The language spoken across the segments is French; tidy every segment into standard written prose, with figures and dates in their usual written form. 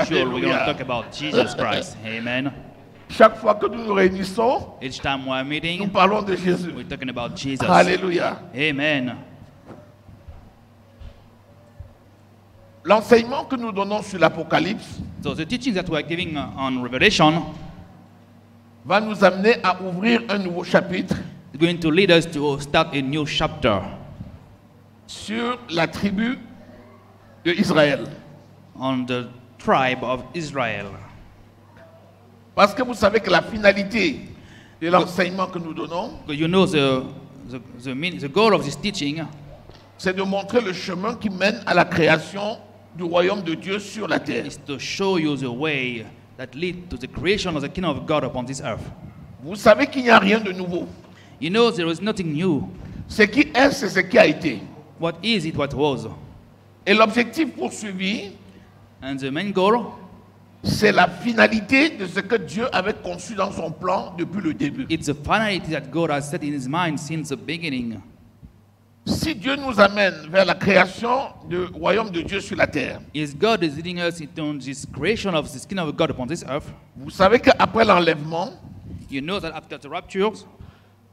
sure we're going to Alléluia. talk about Jesus Christ. Amen. Chaque fois que nous nous réunissons, Each time we're nous meeting, parlons de Jésus. we're talking about Jesus. Alléluia. Amen. L'enseignement que nous donnons sur l'Apocalypse So the teachings that we're giving on Revelation va nous amener à ouvrir un nouveau chapitre is going to lead us to start a new chapter sur la tribu d'Israël. on the tribe of Israel. Parce que vous savez que la finalité de l'enseignement que nous donnons, Because you know the goal of this teaching c'est de montrer le chemin qui mène à la création du royaume de Dieu sur la terre. is to show you the way that leads to the creation of the kingdom of God upon this earth. Vous savez qu'il n'y a rien de nouveau. You know there is nothing new. Ce qui est, c'est ce qui a été. What is it, what was? Et l'objectif poursuivi, And the main goal c'est la finalité de ce que Dieu avait conçu dans son plan depuis le début. it's the finality that God has set in his mind since the beginning. Si Dieu nous amène vers la création du royaume de Dieu sur la terre, Is God is leading us into this creation of this kingdom of God upon this earth? vous savez qu'après l'enlèvement, You know that after the raptures,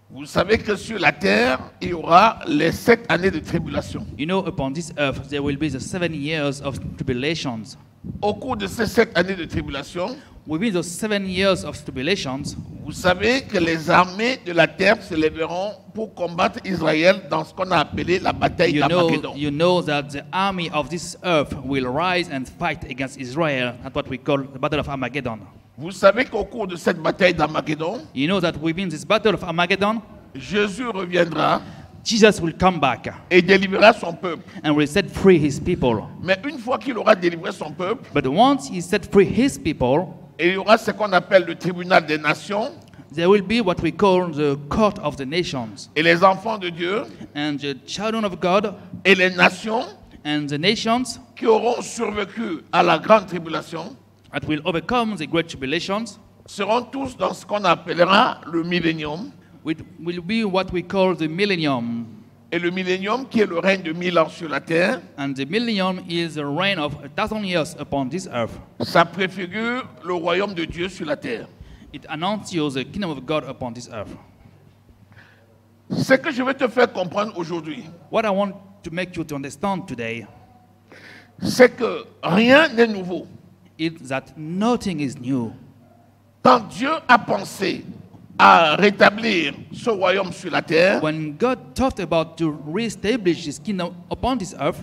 vous savez que sur la terre, il y aura les 7 années de tribulation. you know upon this earth there will be the 7 years of tribulations. Au cours de ces 7 années de tribulation, Within those 7 years of tribulations, vous savez que les armées de la terre se lèveront pour combattre Israël dans ce qu'on a appelé la bataille d'Armageddon. you know that the army of this earth will rise and fight against Israel. That's what we call the Battle of Armageddon. Vous savez qu'au cours de cette bataille d'Armageddon, You know that within this Battle of Armageddon, Jésus reviendra Jesus will come back et délivrera son peuple. and will set free his people. Mais une fois qu'il aura délivré son peuple, But once he set free his people, il y aura ce qu'on appelle le tribunal des nations, there will be what we call the court of the nations. et les enfants de Dieu And the children of God et les nations and the nations qui auront survécu à la grande tribulation that will overcome the great tribulations seront tous dans ce qu'on appellera le millénium. will be what we call the millennium. Et le millénium qui est le règne de 1000 ans sur la terre, And the millennium is a reign of 1,000 years upon this earth. ça préfigure le royaume de Dieu sur la terre. It announces you the kingdom of God upon this earth. Ce que je vais te faire comprendre aujourd'hui, What I want to make you to understand today c'est que rien n'est nouveau. is that nothing is new. Quand Dieu a pensé à rétablir ce royaume sur la terre, When God thought about to reestablish his kingdom upon this earth,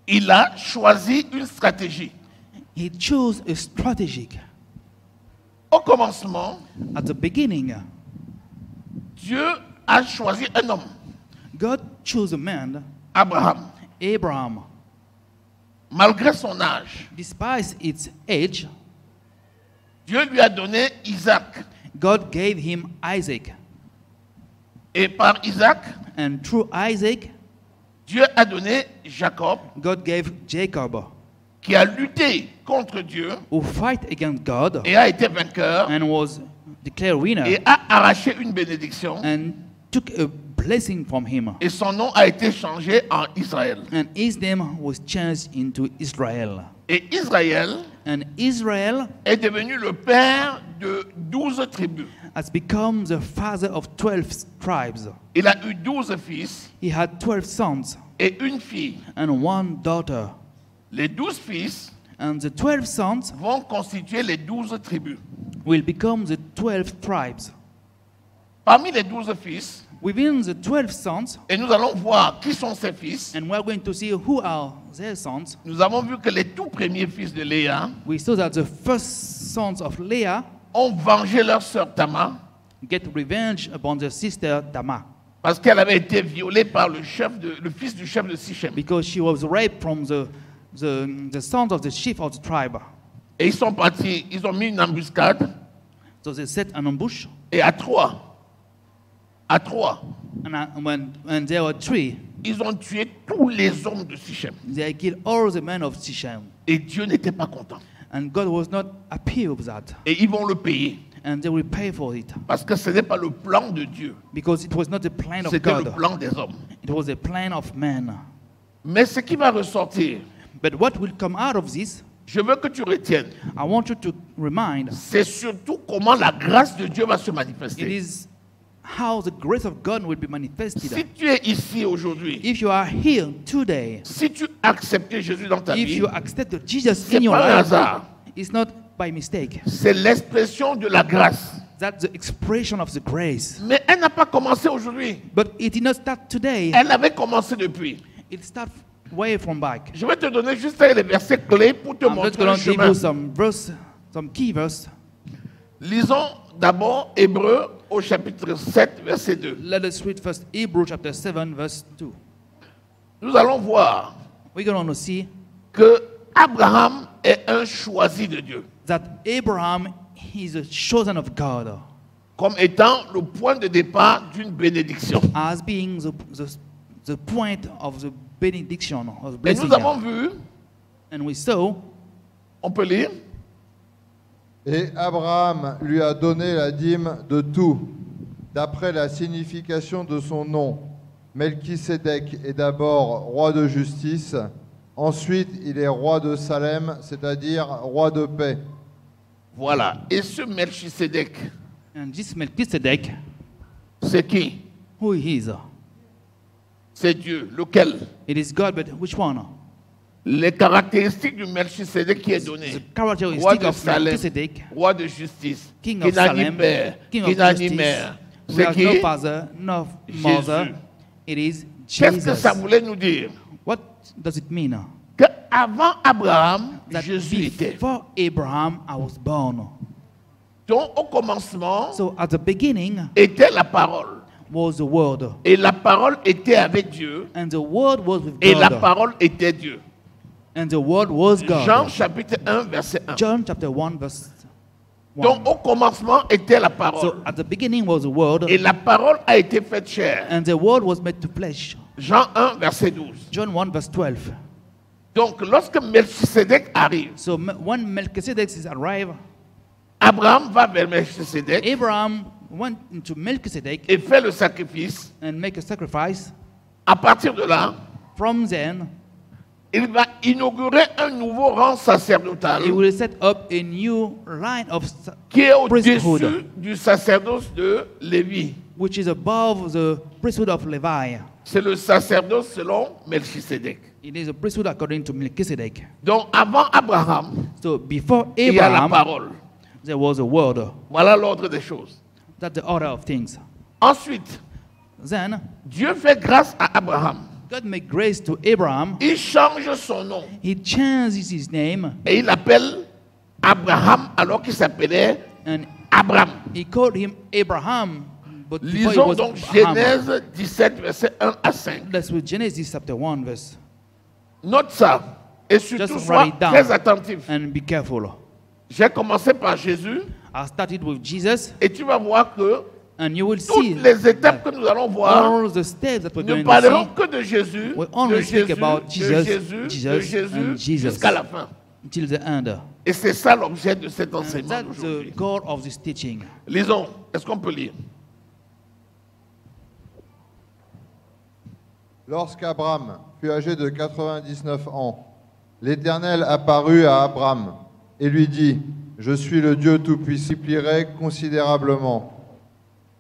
il a choisi une stratégie. he chose a strategic. Au commencement, At the beginning, Dieu a choisi un homme, God chose a man, Abraham. Abraham. Malgré son âge, Despite its age, Dieu lui a donné Isaac. God gave him Isaac. Et par Isaac, And through Isaac, Dieu a donné Jacob, God gave Jacob, qui a lutté contre Dieu who fight against God et a été vainqueur and was declared winner et a arraché une bénédiction. and took a blessing from him. Et son nom a été changé en Israël. And his name was changed into Israel. Et Israël And Israel est devenu le père de 12 tribus. has become the father of 12 tribes. Il a eu 12 fils He had 12 sons et une fille. and one daughter. Les 12 fils And the 12 sons vont constituer les 12 tribus. will become the 12 tribes. Parmi les 12 fils, Within the 12 sons, et nous allons voir qui sont ces fils, and we're going to see who are their sons, nous avons vu que les tout premiers fils de Léa we saw that the first sons of Leah ont vengé leur sœur Tamar get revenge upon their sister Tamar parce qu'elle avait été violée par le fils du chef de Sichem. because she was raped from the sons of the chief of the tribe. Et ils sont partis, ils ont mis une embuscade So they set an ambush, et à trois, and there were 3. ils ont tué tous les hommes de Sichem. They killed all the men of Sichem. Et Dieu n'était pas content. And God was not happy with that. Et ils vont le payer. and they will pay for it. Parce que ce n'est pas le plan de Dieu. Because it was not the plan of C'était le God. plan des hommes. It was the plan of man. Mais ce qui va ressortir, But what will come out of this, je veux que tu retiennes, I want you to remind, c'est surtout comment la grâce de Dieu va se it manifester. is how the grace of God will be manifested. Si tu es ici aujourd'hui, If you are here today, si tu as accepté Jésus dans ta if vie, you accept Jesus c'est in your pas un life, hasard. it's not by mistake. C'est l'expression de la grâce. That's the expression of the grace. Mais elle n'a pas commencé aujourd'hui. But it did not start today. Elle avait commencé depuis. It started way from back. Je vais te donner juste les versets clés pour te I'm just montrer going le to give chemin. you some verse, some key verse. Lisons d'abord Hébreux au chapitre 7, verset 2. Let us read first Hebrews chapter 7, verse 2. Nous allons voir We're going to see que Abraham est un choisi de Dieu, that Abraham is a chosen of God comme étant le point de départ d'une bénédiction. as being the point of the benediction, of Et blessing. nous avons vu, And we saw, on peut lire, Et Abraham lui a donné la dîme de tout, d'après la signification de son nom. Melchisédek est d'abord roi de justice, ensuite il est roi de Salem, c'est-à-dire roi de paix. voilà. Et ce Melchisédek, and this Melchizedek, c'est qui? who he is? C'est Dieu. Lequel? It is God, but which one? Les caractéristiques du Melchisédek qui est The donné. Roi characteristic de of Salem, Melchizedek, roi de justice, king qui of n'a ni Salem, père, king qui of n'a ni justice, mère. who C'est has qui? no father, no mother. Jésus. It is Qu'est-ce que Jesus. ça voulait nous dire? What does it mean? Qu'avant Abraham, That Jésus était. before Abraham, I was born. Donc au commencement So at the beginning était la parole. was the Word, Et la parole était avec Dieu. and the Word was with Et la God, parole était Dieu. and the Word was God. Jean chapitre 1, verset 1. John chapter 1, verse 1. Donc au commencement était la So parole. at the beginning was the Word, Et la parole a été faite chair. and the Word was made to flesh. Jean 1, verset 12. John 1, verse 12. Donc lorsque Melchisédek arrive, So when Melchizedek is arrived, Abraham va vers Melchisédek Abraham went into Melchizedek et fait le sacrifice. and make a sacrifice. À partir de là, From then, il va inaugurer un nouveau rang sacerdotal he will set up a new line of qui est au-dessus priesthood, du sacerdoce de Lévi. which is above the priesthood of Levi. C'est le sacerdoce selon Melchisédek. It is a priesthood according to Melchizedek. Donc avant Abraham, So before il y a la Abraham, parole. there was a word. Voilà l'ordre des choses. That's the order of things. Ensuite, Then Dieu fait grâce à Abraham. God made grace to Abraham. Il change son nom He changes his name et il appelle Abraham alors qu'il s'appelait and Abraham. he called him Abraham. But before he Lisons was donc Abraham. Genèse 17, verset 1 à 5. Let's read Genesis chapter 1 verse. Note ça et surtout Just sois write it down. très attentif. And be careful. J'ai commencé par Jésus I started with Jesus, et tu vas voir que and you will see toutes les étapes that que nous allons voir all the steps that we're ne going to parleront see que de Jésus, We de only speak Jésus, about de Jesus, Jésus, de Jesus, Jésus and Jesus. jusqu'à la fin. till the end. Et c'est ça l'objet de cet And enseignement that's d'aujourd'hui. the goal of this teaching. Lisons, est-ce qu'on peut lire? Lorsqu'Abraham fut âgé de 99 ans, l'Éternel apparut à Abraham et lui dit, « Je suis le Dieu Tout-Puissant, multiplierai considérablement. »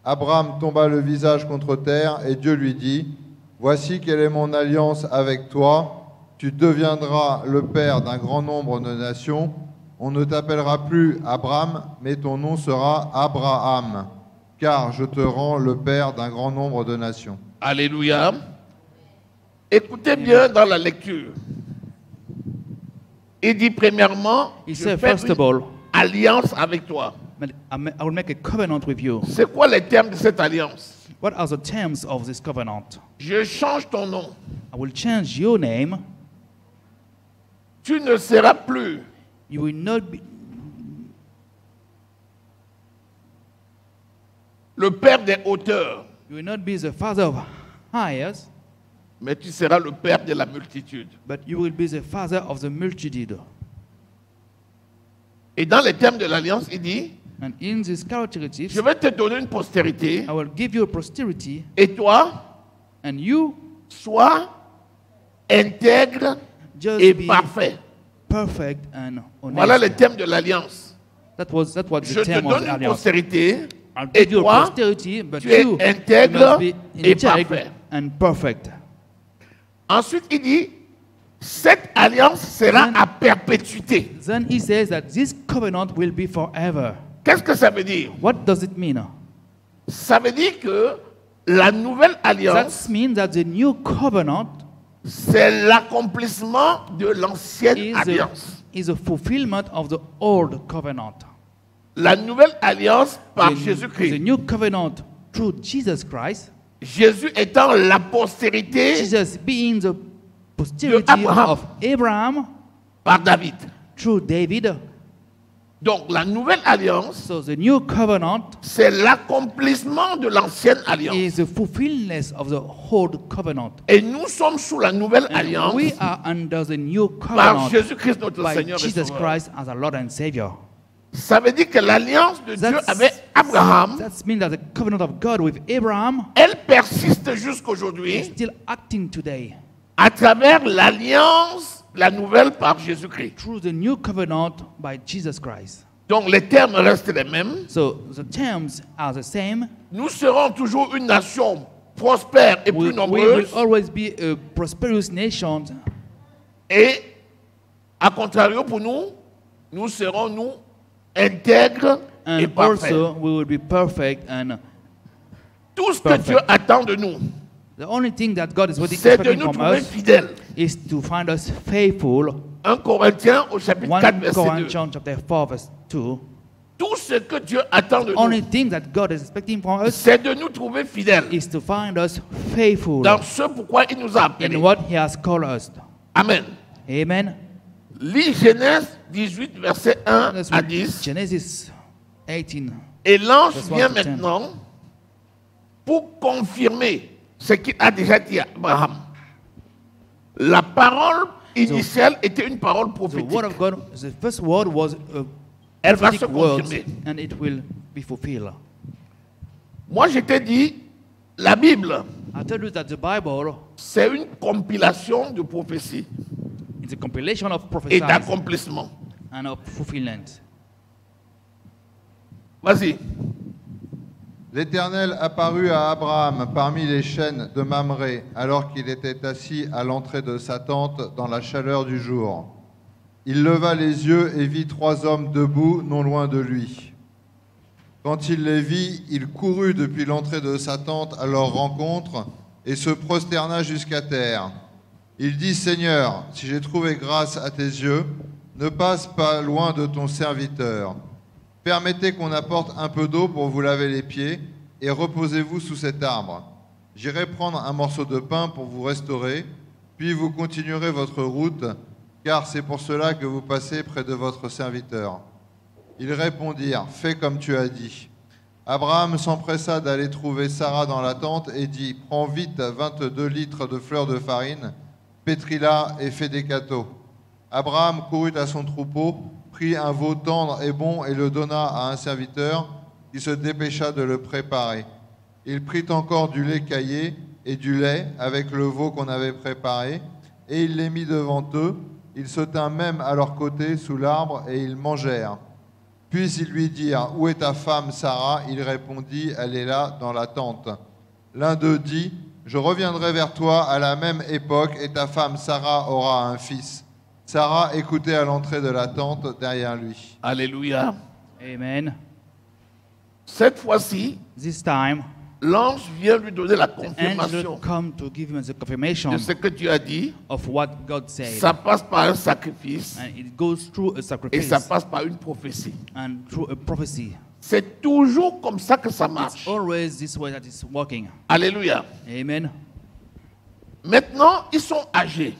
Abraham tomba le visage contre terre et Dieu lui dit, « Voici quelle est mon alliance avec toi. Tu deviendras le père d'un grand nombre de nations. On ne t'appellera plus Abraham, mais ton nom sera Abraham, car je te rends le père d'un grand nombre de nations. » Alléluia. Écoutez bien dans la lecture. Il dit premièrement, He je said, fais first une of all, alliance avec toi. I will make a covenant with you. C'est quoi les termes de cette alliance? What are the terms of this covenant? Je change ton nom. I will change your name. Tu ne seras plus You will not be le père des hauteurs, you will not be the father of highest, mais tu seras le père de la multitude. but you will be the father of the multitude. Et dans les termes de l'alliance, il dit, And in these characteristics, je vais te donner une postérité, I will give you a posterity, et toi, and you sois intègre just et be parfait. perfect and honest. Voilà le thème de l'alliance. That was Je the te term of donne the une alliance. postérité, I'll et give you a toi, posterity, but tu es you intègre must be et integral parfait. and perfect. Ensuite, il dit, cette alliance sera Then- à perpétuité. Then he says that this covenant will be forever. Qu'est-ce que ça veut dire? What does it mean? Ça veut dire que la nouvelle That alliance, means that the new covenant c'est l'accomplissement de l'ancienne is alliance. a fulfillment of the old covenant. La nouvelle alliance par The Jésus-Christ. new covenant through Jesus Christ, Jésus étant la postérité Jesus being the posterity Abraham. of Abraham par David. through David. Donc la nouvelle alliance, So the new covenant c'est l'accomplissement de l'ancienne alliance. is the fulfillment of the old covenant. Et nous sommes sous la nouvelle And alliance we are under the new par covenant Jésus-Christ notre by Seigneur et Jesus Sauveur. Christ as our Lord and Savior. Ça veut dire que l'alliance de Dieu That's- avec Abraham, That means that the covenant of God with Abraham elle persiste is jusqu'aujourd'hui still acting today à travers l'alliance, la nouvelle par Jésus-Christ. through the new covenant by Jesus Christ. Donc les termes restent les mêmes. So the terms are the same. Nous serons toujours une nation prospère et plus We will nombreuse. always be a prosperous nation, Et à contrario pour nous, nous serons nous intègres et and parfaits. also we will be perfect. And Tout ce que perfect. Dieu attend de nous, the only thing that God is c'est de expecting nous from trouver us fidèles. is to find us faithful. 1 Corinthiens au chapitre 4, 1 verset 2. Corinthians chapter 4 verse 2. Tout ce que Dieu attend de Only nous, thing that God is expecting from us c'est de nous trouver fidèles is to find us faithful dans ce pourquoi il nous a appelés. in what He has called us. Amen. Amen. Lis Genèse 18, verset 1 Let's à read 10. Genesis 18. Et l'ange Verse vient 1 to 10. maintenant pour confirmer ce qu'il a déjà dit à Abraham. La parole initiale était une parole The prophétique. word of God, the first word was a Elle va se prophetic word, confirmer. and it will be fulfilled. Moi, je t'ai dit, la Bible, I tell you that the Bible c'est une compilation de prophéties is a compilation of et prophecies d'accomplissements. and of fulfillment. Vas-y. L'Éternel apparut à Abraham parmi les chênes de Mamré, alors qu'il était assis à l'entrée de sa tente dans la chaleur du jour. Il leva les yeux et vit 3 hommes debout non loin de lui. Quand il les vit, il courut depuis l'entrée de sa tente à leur rencontre et se prosterna jusqu'à terre. Il dit, Seigneur, si j'ai trouvé grâce à tes yeux, ne passe pas loin de ton serviteur. Permettez qu'on apporte un peu d'eau pour vous laver les pieds et reposez-vous sous cet arbre. J'irai prendre un morceau de pain pour vous restaurer, puis vous continuerez votre route, car c'est pour cela que vous passez près de votre serviteur. Ils répondirent, fais comme tu as dit. Abraham s'empressa d'aller trouver Sarah dans la tente et dit, prends vite 22 litres de fleurs de farine, pétris-la et fais des gâteaux. Abraham courut à son troupeau, prit un veau tendre et bon et le donna à un serviteur qui se dépêcha de le préparer. Il prit encore du lait caillé et du lait avec le veau qu'on avait préparé, et il les mit devant eux. Il se tint même à leur côté sous l'arbre et ils mangèrent. Puis ils lui dirent, où est ta femme Sarah? Il répondit, elle est là dans la tente. L'un d'eux dit, je reviendrai vers toi à la même époque et ta femme Sarah aura un fils. Sarah écoutait à l'entrée de la tente derrière lui. Alléluia. Amen. Cette fois-ci, This time, l'ange vient lui donner la the angel confirmation come to give him the confirmation de ce que Dieu a dit. of what God said. Ça passe par un sacrifice And it goes through a et sacrifice ça passe par une prophétie. and through a prophecy. C'est toujours comme ça que ça It's marche. always this way that it's working. Alléluia. Amen. Maintenant, ils sont âgés.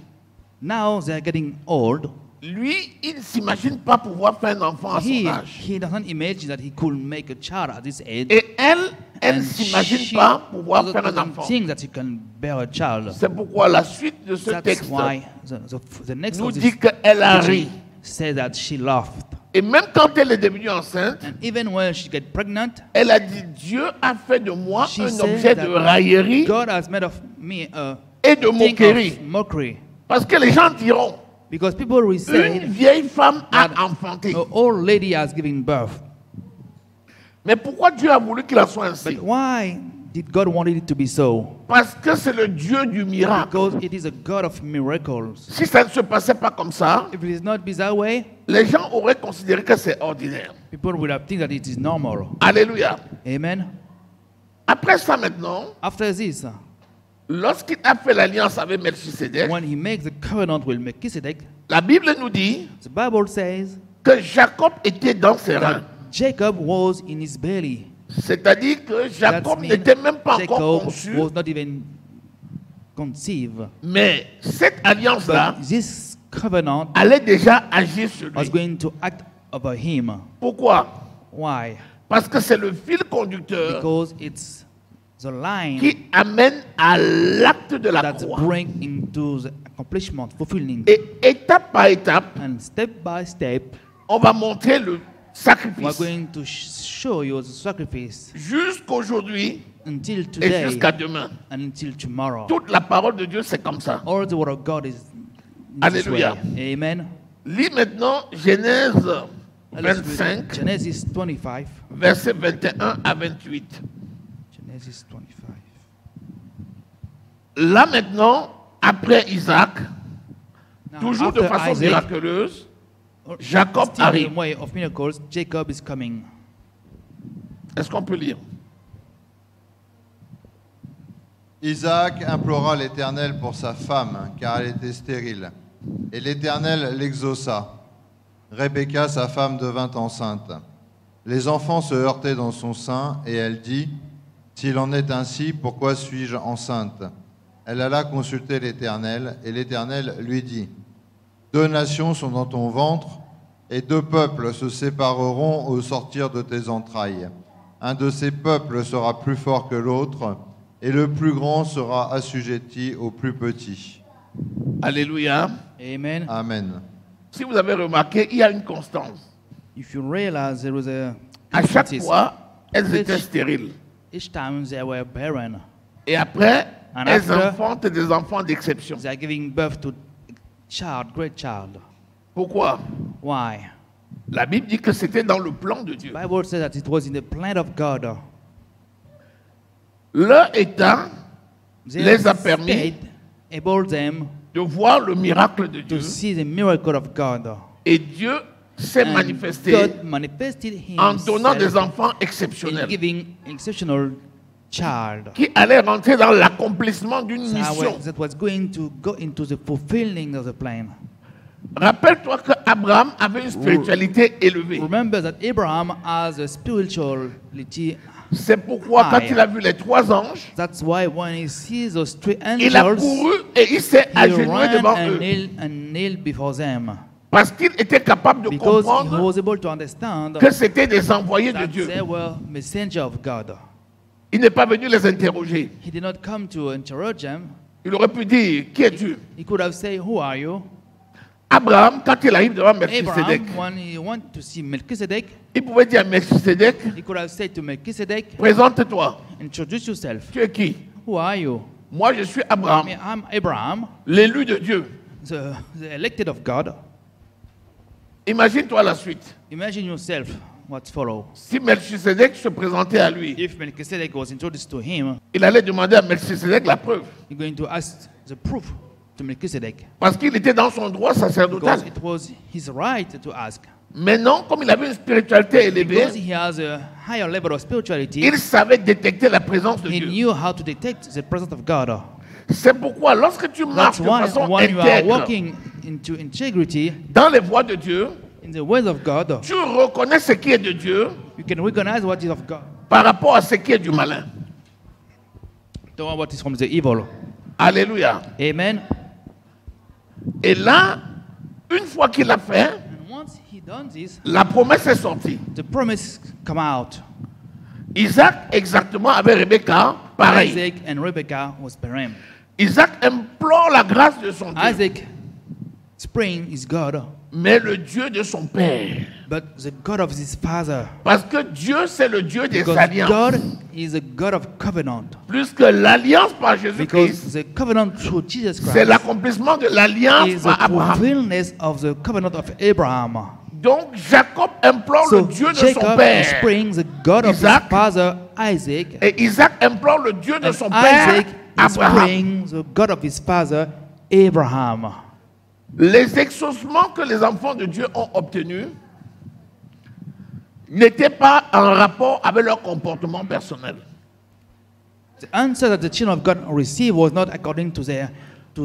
Now they're getting old. Lui, il ne s'imagine pas pouvoir faire un enfant à son âge. He doesn't imagine that he could make a child at this age. Et elle ne And s'imagine she pas pouvoir faire un doesn't enfant. think that he can bear a child. C'est pourquoi la suite de ce That's texte why the next nous of dit this qu'elle a ri. teaching says that she laughed. Et même quand elle est devenue enceinte, And even when she got pregnant, elle a dit, Dieu a fait de moi she un said objet de raillerie God has made of me a et de thing moquerie. of mockery. Parce que les gens diront, Because people will une say vieille femme a that enfanté. an old lady has given birth. Mais pourquoi Dieu a voulu qu'il en soit ainsi? But why did God want it to be so? Parce que c'est le Dieu du miracle. Because it is a God of miracles. Si ça ne se passait pas comme ça, If it is not be that way, les gens auraient considéré que c'est ordinaire. people would have think that it is normal. Alléluia. Amen. Après ça maintenant, After this, lorsqu'il a fait l'alliance avec Melchisedec, when he makes the covenant with Melchizedek, la Bible nous dit the Bible says que Jacob était dans ses reins. that Jacob was in his belly. C'est-à-dire que That Jacob means n'était même pas encore Jacob conçu, was not even conceived. mais cette alliance-là But this covenant allait déjà agir sur was lui. going to act over him. Pourquoi? Why? Parce que c'est le fil conducteur Because it's the line qui amène à l'acte de la that croix. brings into the accomplishment, fulfilling. Et étape par étape, And step by step, on va montrer le we're sacrifice. going to show you the sacrifice Jusqu'aujourd'hui until et today jusqu'à demain. and until tomorrow. Toute la parole de Dieu, c'est comme ça. All the word of God is in this way. Alléluia. Amen. Lis maintenant Genèse Let's read 25, Genesis 25. versets 21 à 28. Genesis 25. Là maintenant, après Isaac, Now, toujours de after façon Isaac, miraculeuse, Jacob still in arrive. the way of miracles, Jacob is coming. Est-ce qu'on peut lire? Isaac implora l'Éternel pour sa femme, car elle était stérile. Et l'Éternel l'exauça. Rebecca, sa femme, devint enceinte. Les enfants se heurtaient dans son sein, et elle dit, « S'il en est ainsi, pourquoi suis-je enceinte ?» Elle alla consulter l'Éternel, et l'Éternel lui dit, « 2 nations sont dans ton ventre, et 2 peuples se sépareront au sortir de tes entrailles. Un de ces peuples sera plus fort que l'autre, et le plus grand sera assujetti au plus petit. » Alléluia. Amen. Amen. Si vous avez remarqué, il y a une constance. If you realize there was a À chaque consistency, fois, elles étaient Each- stériles. each time they were barren, Et après, And elles after- enfantent des enfants d'exception. they are giving birth to great child. Pourquoi? Why? La Bible dit que c'était dans le plan de Dieu. The Bible says that it was in the plan of God. Leur état Their les a permis state enabled them de voir le miracle de to Dieu. see the miracle of God. Et Dieu s'est And manifesté God manifested en donnant des himself enfants in exceptionnels giving exceptional child. qui allaient rentrer dans l'accomplissement d'une So mission. that was going to go into the fulfilling of the plan. Rappelle-toi qu'Abraham avait une spiritualité élevée. Remember that Abraham has a spirituality. C'est pourquoi quand High. il a vu les 3 anges, That's why when he sees those 3 il a angels, couru et il s'est he agenouillé ran devant and eux. knelt before them. Parce qu'il était capable de Because he comprendre was able to understand que c'était des envoyés de that Dieu. they were messengers of God. Il n'est pas venu les interroger. He did not come to interroge them. Il aurait pu dire, qui es-tu? He could have said, "Who are you?" Abraham, quand il arrive devant Melchisedec, Abraham, when he went to see Melchizedek, il pouvait dire à Melchisedec, he could have said to Melchizedek, présente-toi. "Introduce yourself. Tu es qui? Who are you?" Moi, je suis I Abraham, mean, I'm Abraham, l'élu de Dieu. the elected of God. Imagine-toi la suite. Imagine yourself what follow. Si Melchisedec se présentait à lui, If Melchizedek was introduced to him, il allait demander à Melchisedec la preuve. he's going to ask the proof to Melchizedek. Parce qu'il était dans son droit sacerdotal. Because it was his right to ask. Maintenant, comme il avait une spiritualité Because élevée, he has a higher level of spirituality, il savait détecter la présence de he Dieu. knew how to detect the presence of God. C'est pourquoi lorsque tu marches That's de why façon when you are intègre walking into integrity dans les voies de Dieu, in the ways of God, tu reconnais ce qui est de Dieu you can recognize what is of God, par rapport à ce qui est du malin. the one what is from the evil. Alléluia. Amen. Et là, une fois qu'il l'a fait, And once he done this, la promesse est sortie. the promise come out. Isaac, exactement, avec Rebecca, pareil. Isaac and Rebekah was barren. Isaac implore la grâce de son Dieu. Isaac spring is God, mais le Dieu de son père. but the God of his father. Parce que Dieu, c'est le Dieu des Because alliances. God is a God of covenant. Plus que l'alliance par Jésus-Christ, Because the covenant through Jesus c'est Christ l'accomplissement de l'alliance is the par Abraham. fulfillment of the covenant of Abraham. Donc Jacob implore So le Dieu de son Jacob père. springs the God of Isaac. his father Isaac, Et Isaac implore le Dieu de and son père, Isaac Abraham. springs the God of his father Abraham. Les exaucements que les enfants de Dieu ont obtenus n'étaient pas en rapport avec leur comportement personnel. The answer that the children of God received was not according to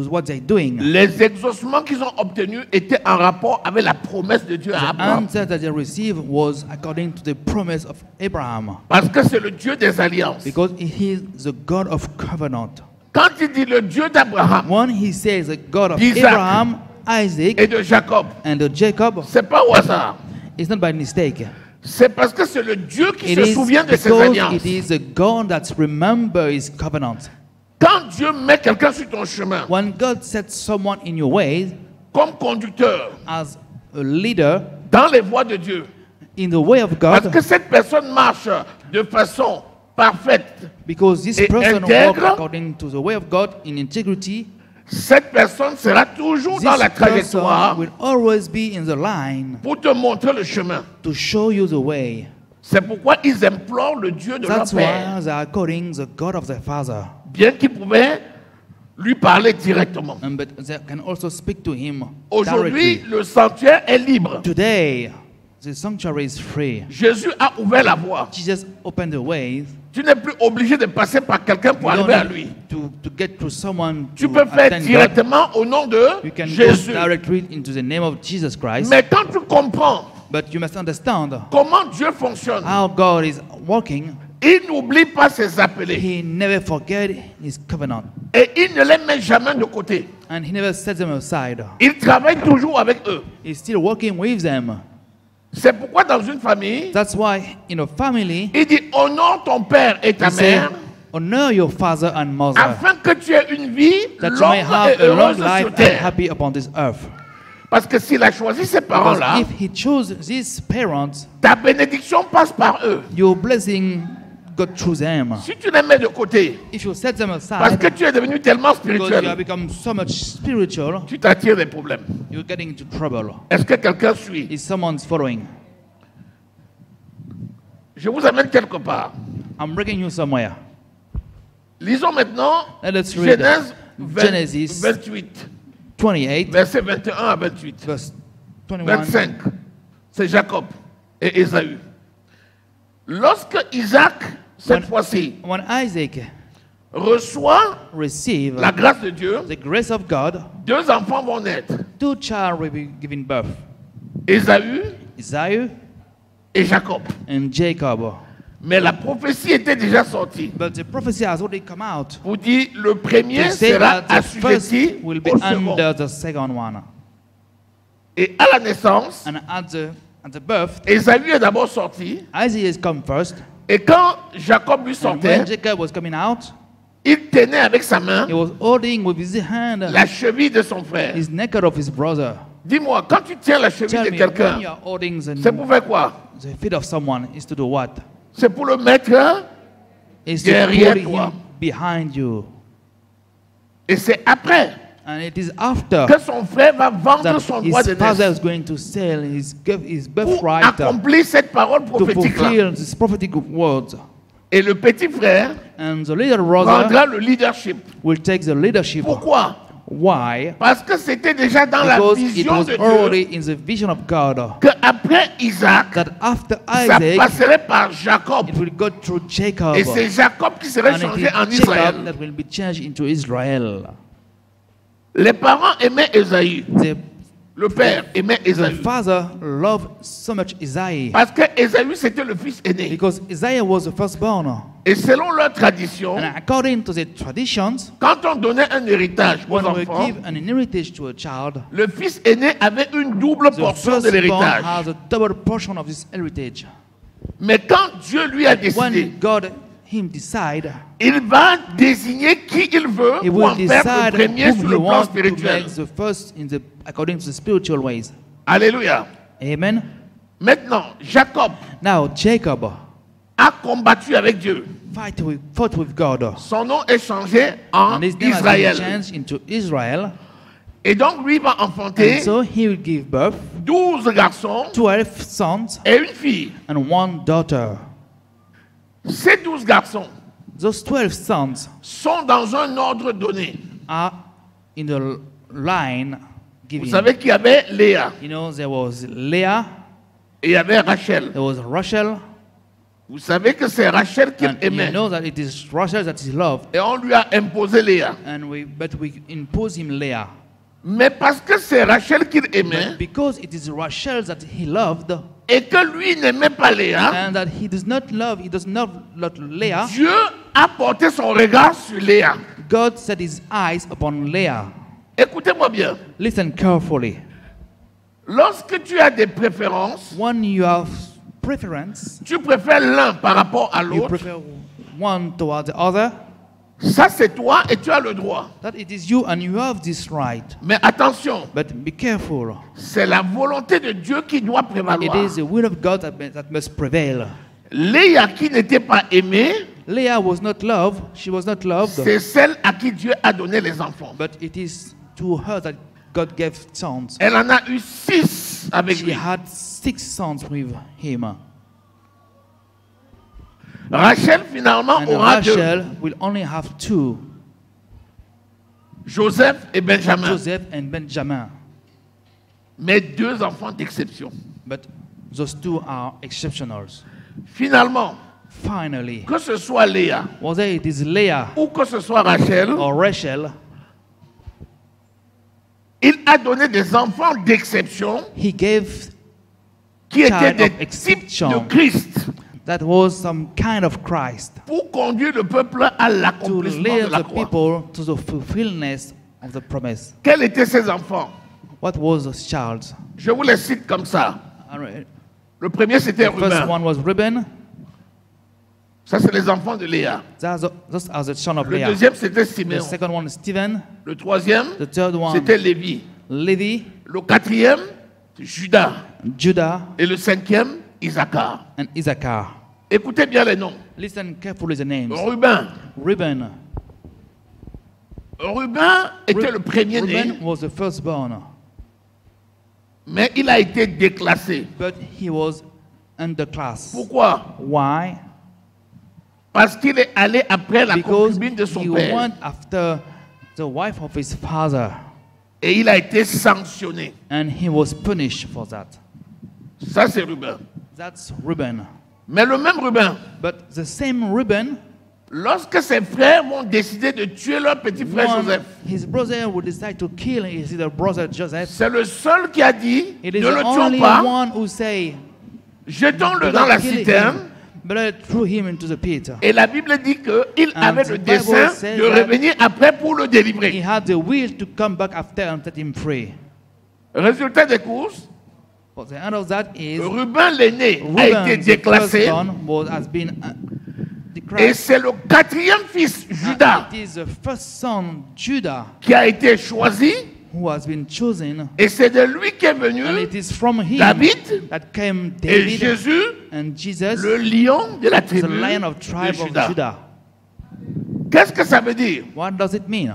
what they're doing. Les exaucements qu'ils ont obtenus étaient en rapport avec la promesse de Dieu à The Abraham. answer that they received was according to the promise of Abraham, Parce que c'est le Dieu des alliances. because he is the God of covenant. Quand il dit le Dieu d'Abraham When he says the God of Isaac. Abraham, Isaac, et de Jacob, and Jacob, c'est pas au hasard. it's not by mistake. C'est parce que c'est le Dieu qui It se is souvient de ses because alliances. it is the God that remembers his covenant. Quand Dieu met quelqu'un sur ton chemin When God sets someone in your way comme conducteur as a leader dans les voies de Dieu, in the way of parce God, que cette personne marche de façon parfaite, because this et person intègre, walks according to the way of God in integrity, cette personne sera toujours dans this la person trajectoire will always be in the line pour te montrer le chemin. to show you the way. C'est pourquoi ils implorent le Dieu de leur That's père, why they are calling the God of their father. bien qu'ils pouvaient lui parler directement. But they can also speak to him Aujourd'hui, directly. le sanctuaire est libre. Today, the sanctuary is free. Jésus a ouvert la voie. Jesus opened the way. Tu n'es plus obligé de passer par quelqu'un pour You arriver à don't lui. need to get to someone Tu to peux faire attend God. directement au nom de You can Jésus. go directly into the name of Jesus Christ. Mais quand tu comprends But you must understand comment Dieu fonctionne, how God is working. il n'oublie pas ses appelés. He never forget his covenant. Et il ne les met jamais de côté. And he never sets them aside. Il travaille toujours avec eux. He's still working with them. C'est pourquoi dans une famille, That's why in a family, il dit honore ton père et ta he said, mère honor your father and mother, afin que tu aies une vie that you may longue have et a long heureuse life sur and terre. happy upon this earth. Parce que s'il a choisi ces Because parents-là, if he chose these parents, ta bénédiction passe par eux. your blessing got through them. Si tu les mets de côté, If you set them parce aside, que tu es devenu tellement because you have spirituel, become so much spiritual, tu t'attires des problèmes. you're getting into trouble. Est-ce que quelqu'un suit? Is someone's following? Je vous amène quelque part. I'm bringing you somewhere. Lisons maintenant Let us read Genèse Genesis 28, 28, versets 21 à 28. verse 21. 25, c'est Jacob et Ésaü. Lorsque Isaac, cette When- fois-ci, When Isaac reçoit received la grâce de Dieu, the grace of God, deux enfants vont naître, two children will be given birth, Ésaü Isaiah et Jacob. and Jacob. Mais la prophétie était déjà sortie. But the prophecy has already come out. Vous dit, le premier To say sera that the first assujetti will be au second. under the second one. Et à la naissance, And at the birth, Ésaü est d'abord sorti. Isaiah has come first. Et quand Jacob lui And sortait, when Jacob was coming out, il tenait avec sa main he was holding with his hand la cheville de son frère. his naked of his brother. Dis-moi, quand tu tiens la cheville Tell de me, quelqu'un, when you are holding c'est pour faire quoi? the feet of someone, is to do what? C'est pour le mettre Is to derrière put toi. him behind you. Et c'est après And it is after que son frère va vendre that son droit his de father naissance is going to sell his pour birthright accomplir cette parole to prophétique-là. fulfill these prophetic words. Et le petit frère And the little brother prendra le leadership. will take the leadership. Pourquoi? Why? Parce que c'était déjà dans la Because it vision was de Dieu already in the vision of God qu'après Isaac, that after ça Isaac, passerait par Jacob. it will go through Jacob. Et c'est Jacob qui serait And it changé is en Israël. Jacob that will be changed into Israel. Les parents aimaient Ésaü. The, Le père aimait the Ésaü. father loved so much Isaiah Parce que Ésaü, c'était le fils aîné. because Isaiah was the firstborn. Et selon leur tradition, And according to the traditions, quand on donnait un héritage aux when we enfants, give an inheritance to a child, le fils aîné avait une double the portion de firstborn l'héritage. has a double portion of this heritage. Mais quand Dieu lui a When décidé God him decide. Il va désigner qui il veut He pour will en faire le decide premier whom sur he le plan wants to spirituel. make the first according to the spiritual ways. Alléluia. Amen. Maintenant, Jacob Now Jacob a combattu avec Dieu. fought with God. Son nom est changé en And his name has been Israël. changed into Israel. Et donc, lui va enfanter And so he will give birth 12 garçons 12 sons et une fille. and 1 daughter. Ces 12 garçons Those 12 sons sont dans un ordre donné. are in the line Vous given. savez qu'il y avait Léa You know, there was Leah, et il y avait Rachel. there was Rachel, Vous savez que c'est Rachel qu'il and aimait. you know that it is Rachel that he loved, Et on lui a imposé Léa. but we impose him Leah. Mais parce que c'est Rachel qu'il aimait But because it is Rachel that he loved, et que lui n'aimait pas Léa, and that he does not love Leah, Dieu a porté son regard sur Léa. God set his eyes upon Leah. Écoutez-moi bien. Listen carefully. Lorsque tu as des préférences, When you have preference, tu préfères l'un par rapport à you l'autre, prefer one toward the other, ça c'est toi et tu as le droit. that it is you and you have this right. Mais attention, But be careful. c'est la volonté de Dieu qui doit It prévaloir. is the will of God that must prevail. Léa qui n'était pas aimée, Leah was not loved. She was not loved. c'est celle à qui Dieu a donné les enfants. But it is to her that God gave sons. Elle en a eu 6 avec She lui. had 6 sons with him. Rachel finalement And aura 2. Rachel will only have 2, Joseph et Benjamin. Joseph and Benjamin. Mais 2 enfants d'exception. But those 2 are exceptionals. Finalement, Finally, que ce soit Léa whether it is Leah ou que ce soit Rachel, or Rachel, il a donné des enfants d'exception he gave qui étaient child des of types exception. de Christ that was some kind of Christ pour conduire le peuple à to l'accomplissement de lead la the croix. people to the fulfillment of the promise. Quels étaient ces enfants? What was this child? Je vous les cite comme ça. All right. Le premier c'était The first Ruben. one was Reuben. Ça c'est les enfants de Léa. Those are the son of Le Leah. deuxième c'était The Siméon. second one is Stephen. Le troisième The third one, c'était Lévi. Levi, Le quatrième, Judas. Judah, Et le cinquième, Isaacar. and Issachar. Écoutez bien les noms. Listen carefully the names. Ruben. Reuben. Ruben était le premier-né, Reuben was the firstborn, mais il a été déclassé. but he was underclass. Pourquoi? Why? Parce qu'il est allé après la Because concubine de son he père. went after the wife of his father, Et il a été sanctionné. and he was punished for that. Ça, c'est Ruben. That's Reuben. Mais le même Ruben, But the same Reuben, lorsque ses frères vont décider de tuer leur petit frère one, Joseph, his brother would decide to kill his little brother Joseph. c'est le seul qui a dit, It ne is le the tuons only pas, one who say, jetons-le "Do dans not la kill citerne. him, but throw him into the pit." Et la Bible dit qu'il And avait the le Bible dessein says de that revenir après pour le He délivrer. had the will to come back after and set him free. Résultat des courses, But the end of that is Ruben l'aîné a été Reuben, the déclassé. firstborn, has been Et declared. c'est le quatrième fils, Judas, And it is the first son, Judah, qui a été choisi. who has been chosen. Et c'est de lui qu'est venu And it is from him David that came et David Jésus, and Jesus, le lion de la the tribu lion of de tribe of Judas. Judah. Qu'est-ce que ça veut dire? What does it mean?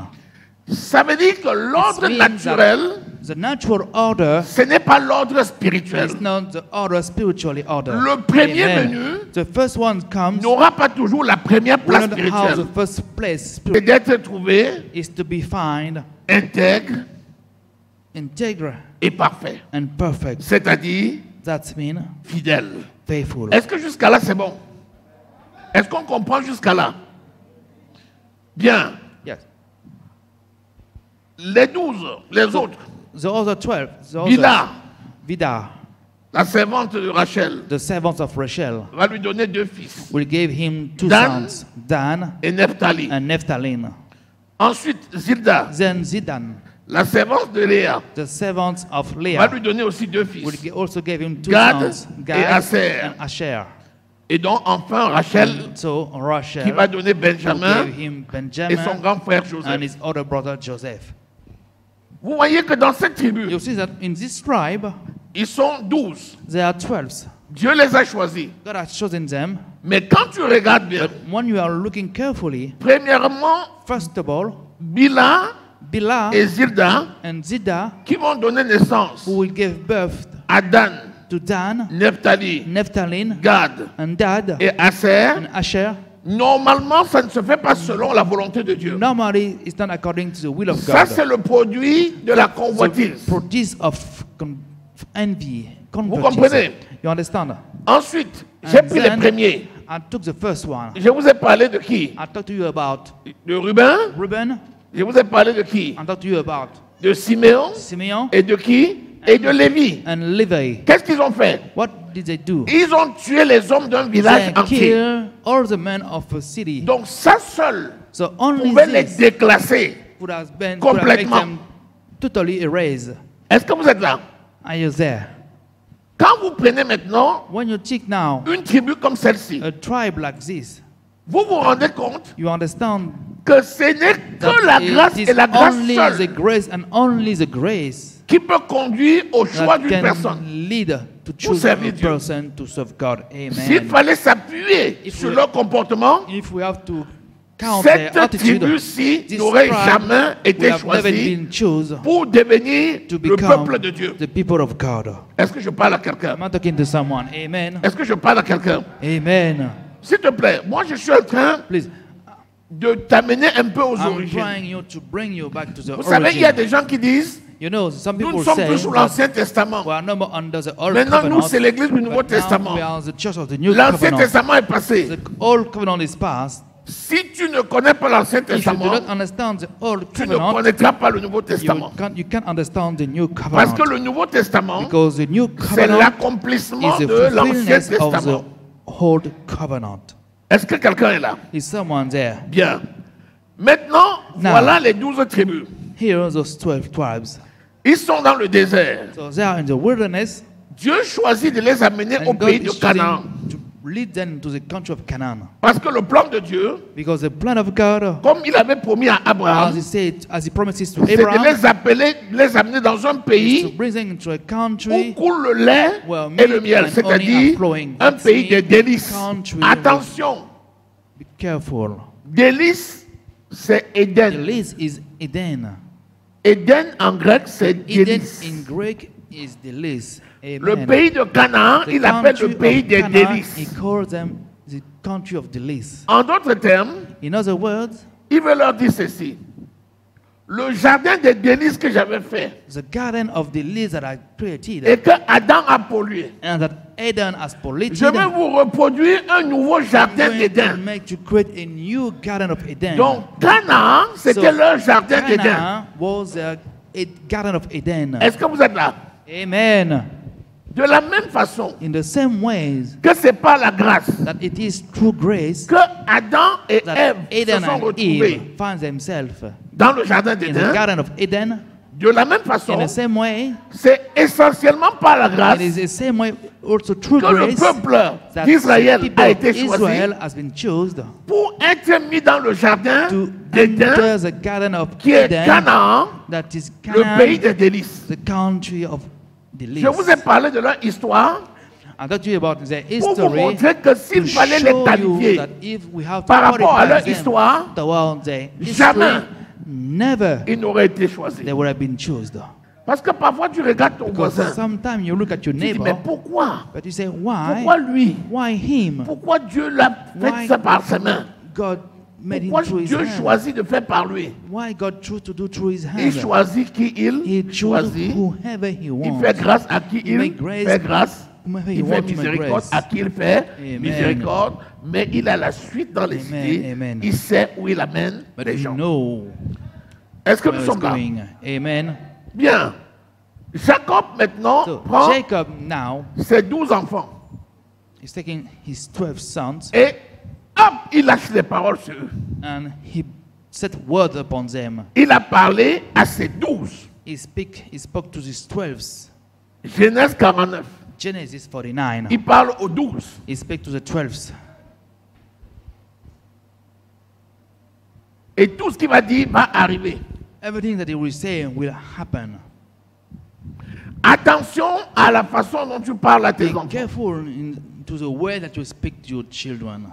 Ça veut dire que l'ordre It means naturel, The natural order ce n'est pas l'ordre spirituel. is not the order spiritually order. Le premier Amen. venu The first one comes, n'aura pas toujours la première will place not have the spirituelle. first place. Et d'être trouvé Is to be found intègre integral et parfait. and perfect. C'est-à-dire That means fidèle. faithful. Est-ce que jusqu'à là c'est bon? Est-ce qu'on comprend jusqu'à là? Bien. Yes. Les 12, les autres. The other 12, Bilha, Vida, la servante de Rachel, the servants of Rachel, va lui donner 2 fils, will give him 2 Dan sons, Dan et Nephtali. and Naphtali. Ensuite, Zilda, Then Zidan, la servante de Léa, the servants of va Leah, lui donner aussi 2 will fils. also give him 2 Gad sons, et Asher. and Asher. Et donc, enfin, Rachel, So Rachel qui va donner who Benjamin gave him et son Benjamin grand frère and Joseph. his other brother Joseph. Vous voyez que dans cette tribu, You see that in this tribe, ils sont 12. there are 12. Dieu les a choisis. God has chosen them. Mais quand tu regardes bien, When you are looking carefully, premièrement, first of all, Bila Bilhah et Zilda, and Ziddah, qui vont donner naissance who will give birth à Dan, to Dan, Nephtali, Naphtali, Gad and Gad, et Aser, and Asher. normalement, ça ne se fait pas selon la volonté de Dieu. Normally, it's not according to the will of Ça, God. c'est le produit de la So, convoitise. produce of envy, comprenez? convoitise. You understand? Ensuite, j'ai And pris les then premiers. I took the first one. Je vous ai parlé de qui? I talked to you about De Ruben. Reuben. Je vous ai parlé de qui? I talked to you about De Siméon. Simeon Et de qui? Et de Lévi. and Levi. Qu'est-ce qu'ils ont fait? What did they do? Ils ont tué les hommes d'un village They entier. killed all the men of a city. Donc ça seul So only pouvait les this déclasser. could have made complètement. them totally erased. Est-ce que vous êtes là? Are you there? Quand vous prenez maintenant When you take now une tribu comme celle-ci, a tribe like this, vous vous rendez compte you understand que ce n'est que la grâce it et is la grâce only seule the grace and only the grace qui peut conduire au choix that d'une personne. can lead to choose servir a Dieu. person to serve God. S'il Amen. fallait s'appuyer If sur we- leur comportement, If we have to count their cette attitude, tribu-ci this n'aurait tribe jamais would été have never choisie been chosen pour devenir to le become peuple de Dieu. the people of God. Est-ce que je parle à quelqu'un? Am I talking to someone? Amen. Est-ce que je parle à quelqu'un? Amen. S'il te plaît, moi je suis en train Please, de t'amener un peu aux I'm origines. trying you to bring you back to the Vous savez, il y a origin. des gens qui disent, You know, some nous ne people sommes say plus sous that l'Ancien Testament. we are no more under the Old Maintenant, nous, Covenant. c'est l'Église du Nouveau But now Testament. we are the church of the New L'Ancien Covenant. Testament est passé. The Old Covenant is past. Si tu ne connais pas l'Ancien If you do Testament, not understand the Old tu ne Covenant, connaîtras pas le Nouveau Testament. you can't understand the New Parce que Covenant. le Nouveau Testament, Because the New c'est Covenant l'accomplissement is the de l'Ancien fulfillment of Testament. the Old Covenant. Est-ce que quelqu'un est là? Is someone there? Bien. Maintenant, Now. voilà les 12 tribus. Here are those 12 tribes. Ils sont dans le désert. So they are in the wilderness, Dieu choisit de les amener au and God pays de is Canaan. choosing to lead them into the country of Canaan. Parce que le plan de Dieu, Because the plan of God, comme il avait promis à as Abraham, he said, as he promises to c'est de Abraham, les appeler, de les amener dans un is to pays bring them into a où country coule le lait where et le milk miel, and honey c'est-à-dire are flowing. un That's pays de mean délices. country Attention, Be careful. délices, c'est The Éden. list is Eden. Éden en grec, c'est Eden délices. in Greek is the list. Le Amen. pays de Canaan, The il appelle le country pays of des Canaan, délices. he calls them the country of the list. En d'autres termes, In other words, il veut leur dire ceci. Le jardin des délices que j'avais fait the garden of the list that I created et que Adam a pollué, and that Eden has polluted, je vais vous reproduire un nouveau I'm jardin going to d'Éden. make to create a new garden of Eden. Donc, Canaan, c'était So, leur jardin d'Éden. Canaan was a garden of Eden. Est-ce que vous êtes là? Amen. De la même façon In the same ways que c'est par la grâce that it is through grace que Adam et that Ève se Eden sont and retrouvés Eve find themselves dans le jardin in the d'Éden. garden of Eden. De la même In façon, the same way, c'est essentiellement par la grâce it is the same way also through que le grace peuple that d'Israël the people a of été choisi Israel has been chosen pour être mis dans le jardin to d'Éden, enter the garden of qui est Eden, Canaan, that is le pays Canaan, des délices. the country of the Je vous ai least. parlé de leur histoire I talked to you about their pour vous history montrer que to s'il fallait les show you qualifier that if we have to par rapport à leur qualify them histoire, toward their history, jamais never ils n'auraient été choisis. they would have been chosen. Parce que parfois tu regardes ton Because voisin, sometimes you look at your tu dis mais neighbor, pourquoi? but you say, Pourquoi why? lui? Why him? Pourquoi Dieu l'a Why fait ça par ses mains? God made him Pourquoi through his Dieu hand? choisit de faire par lui? Why God chose to do through his Il hand? choisit qui He il chose choisit. whoever he Il wants. fait grâce à qui il make grace fait grâce. whomever he Il fait wants to make miséricorde grace. à qui il fait Amen. miséricorde. Mais il a la suite dans les Amen, idées. amen. Il sait où il amène But les we gens. know Est-ce que where nous it's sommes là? going. Amen. Bien. Jacob maintenant So prend Jacob now ses 12 enfants. is taking his 12 sons Et hop, il lâche les paroles sur eux. and he set word upon them. Il a parlé à ses 12. He spoke to his 12. Genèse 49. Genesis 49. il parle aux 12. He speaks to the 12. Et tout ce qu'il va dire va arriver. Everything that he will say will happen. Attention à la façon dont tu parles à tes Be enfants. careful to the way that you speak to your children.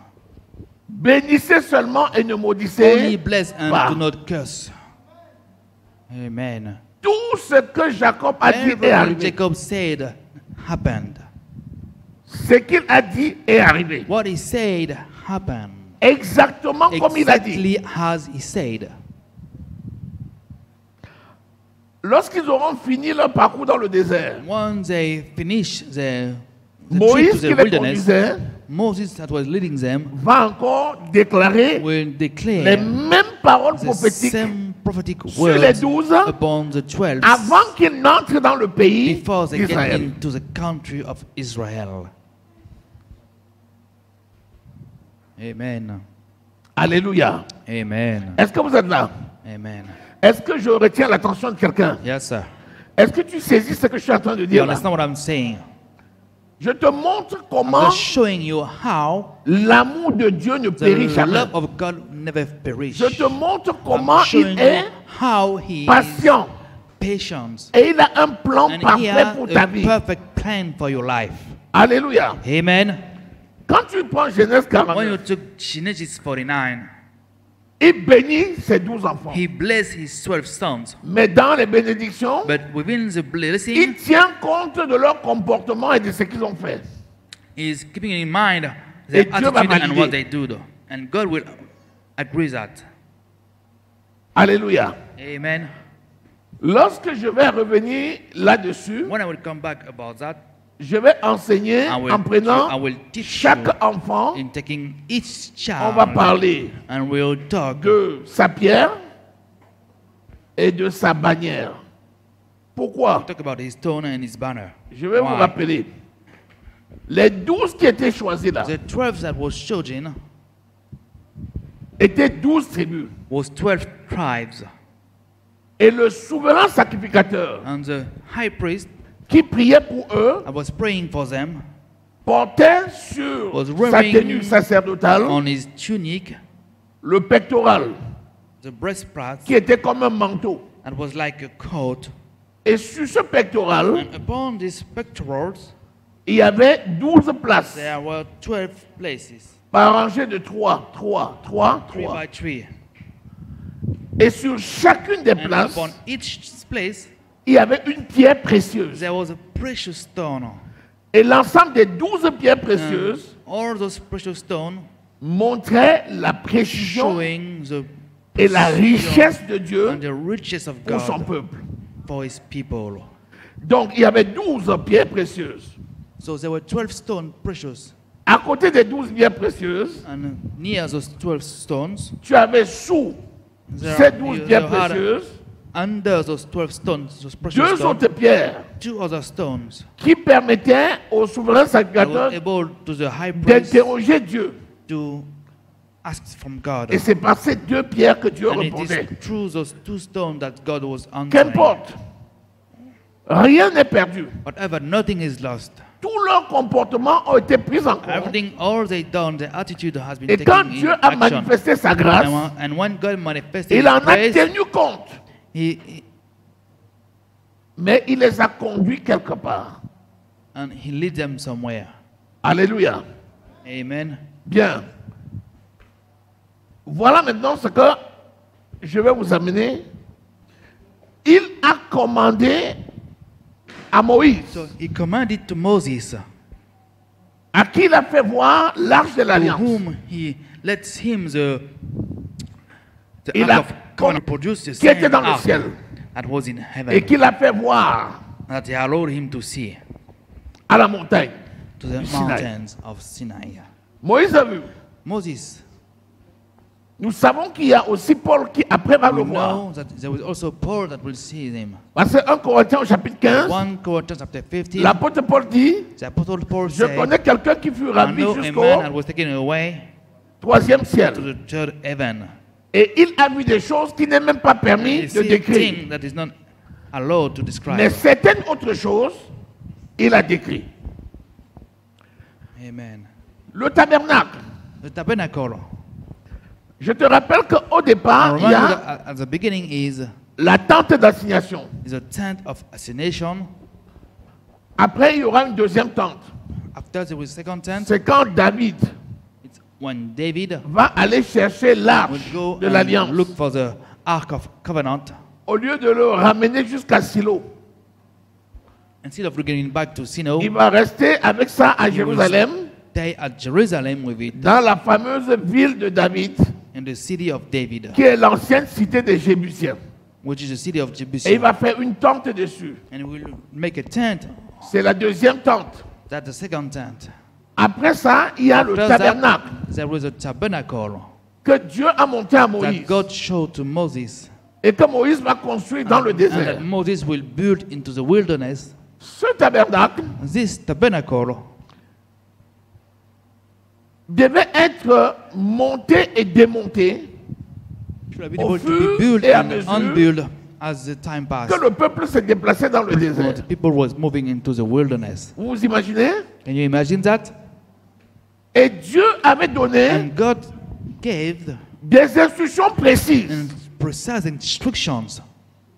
Bénissez seulement et ne Only maudissez bless and pas. do not curse. Amen. Tout ce que Jacob a dit est Everything arrivé. Jacob said happened. Ce qu'il a dit est arrivé. What he said happened. Exactement comme il a dit. Exactly as he said. Lorsqu'ils auront fini leur parcours dans le désert, Once they finish the trip to Moïse the qui les wilderness, conduisait Moses that was leading them va encore déclarer will les declare mêmes paroles the prophétiques same prophetic sur les words 12 upon the 12 avant qu'ils n'entrent dans le pays before they get d'Israël. into the country of Israel. Amen. Alléluia. Amen. Est-ce que vous êtes là? Amen. Est-ce que je retiens l'attention de quelqu'un? Yes, sir. Est-ce que tu saisis ce que je suis en train de You dire là? understand what I'm saying? Je te montre I'm comment just showing you how l'amour de Dieu ne périt the jamais. love of God never perishes. Je te montre I'm comment showing il est you how he is patient patient. et il a un plan And he parfait has pour ta a vie. perfect plan for your life. Alléluia. Amen. Quand tu prends Genèse When 49, you took Genesis 49, il bénit ses 12 enfants. he blessed his 12 sons. Mais dans les bénédictions, But within the blessing, il tient compte de leur comportement et de ce qu'ils ont fait. he is keeping in mind Et their Dieu va attitude and valider. what they do. Though. And God will agree that. Alléluia. Amen. Lorsque je vais revenir là-dessus, When I will come back about that, je vais enseigner I will, en prenant I will teach chaque you enfant. in taking each On va child parler and we'll talk de sa pierre et de sa bannière. Pourquoi? talk about his stone and his banner. Je vais vous Why? rappeler. Les 12 qui étaient choisis là The 12 that was chosen étaient 12 tribus. was 12 tribes, Et le souverain sacrificateur and the high priest qui priait pour eux I was praying for them portait sur was sa wearing tenue sacerdotale on his tunic le pectoral the breastplate qui était comme un manteau. that was like a coat, Et sur ce pectoral, and upon these pectorals il y avait 12 places there were 12 places, par rangée de 3, 3, 3, 3 3. by 3, Et sur chacune des and places, upon each place il y avait une pierre précieuse. there was a precious stone. Et l'ensemble des 12 pierres précieuses All those precious stones montrait la précision showing the et la precision richesse de Dieu and the riches of pour son God peuple. for his people. Donc il y avait 12 pierres précieuses. So there were 12 stones precious, À côté des 12 pierres précieuses, and near those 12 stones, tu avais sous there ces are- 12 there pierres are précieuses under those 12 stones, those precious deux stones, autres pierres two other stones qui permettaient au souverain that were sacrificateur able to the high priest d'interroger Dieu. to ask from God. Et c'est par ces deux pierres que Dieu And it répondait. is through those two stones that God was answering. Qu'importe, rien n'est perdu. Whatever, nothing is lost. Tous leurs comportements ont été pris en compte. Everything, all they done, the attitude has been Et quand taken Dieu in a action. manifesté sa grâce, And when God manifested il His en a grace, tenu compte. he, Mais il les a conduits quelque part. and He lead them somewhere. Alléluia. Amen. Bien. Voilà maintenant ce que je vais vous amener. Il a commandé à Moïse, So He commanded to Moses, à qui il a fait voir l'arche de to l'alliance. whom He lets him the Il ark a of covenant produce the qui était same dans le ark ciel that was in et heaven, qu'il a fait voir that He allowed him to see à la montagne. to the du Sinaï. mountains of Sinai. Moïse a vu. Moses, Nous savons qu'il y a aussi Paul qui après va le we voir. know that there was also Paul that will see him. Parce que 1 Corinthiens au chapitre 15, 1 Corinthians chapter 15, l'apôtre Paul dit, the apostle Paul je said, connais quelqu'un qui fut I ravi know a jusqu'au man that was taken away 3e to ciel. the third heaven. Et il a vu des choses qui n'est même pas permis He de see a décrire. thing that is not allowed to describe. Mais certaines autres choses, il a décrit. Amen. Le tabernacle. The tabernacle. Je te rappelle qu'au I départ, il y remind you a that at the beginning is la tente d'assignation. a tent of assignation. Après, il y aura une deuxième tente. After there was second tent, C'est quand David it's when David va aller chercher will l'arche go de and l'Alliance. look for the Ark of Covenant. Au lieu de le ramener jusqu'à Silo, Instead of bringing it back to Sino, il va rester avec ça à he will Jérusalem, stay at Jerusalem with it, dans la fameuse ville de David, in the city of David, qui est l'ancienne cité des Jébusiens. which is the city of Et il Jebusiah. va faire une tente dessus. And he will make a tent. C'est la deuxième tente. That's the second tent. Après ça, il y a le After tabernacle that, there was a tabernacle que Dieu a monté à that Moïse God showed to Moses. et que Moïse va construire dans le And désert. that Moses will build into the wilderness. Ce tabernacle This tabernacle devait être monté et démonté should have been Au able to fur be built et à and mesure unbuilt as the time passed. que le peuple se déplaçait dans le When désert. the people was moving into the wilderness. Vous vous imaginez? Can you imagine that? Et Dieu avait donné And God gave des instructions précises precise instructions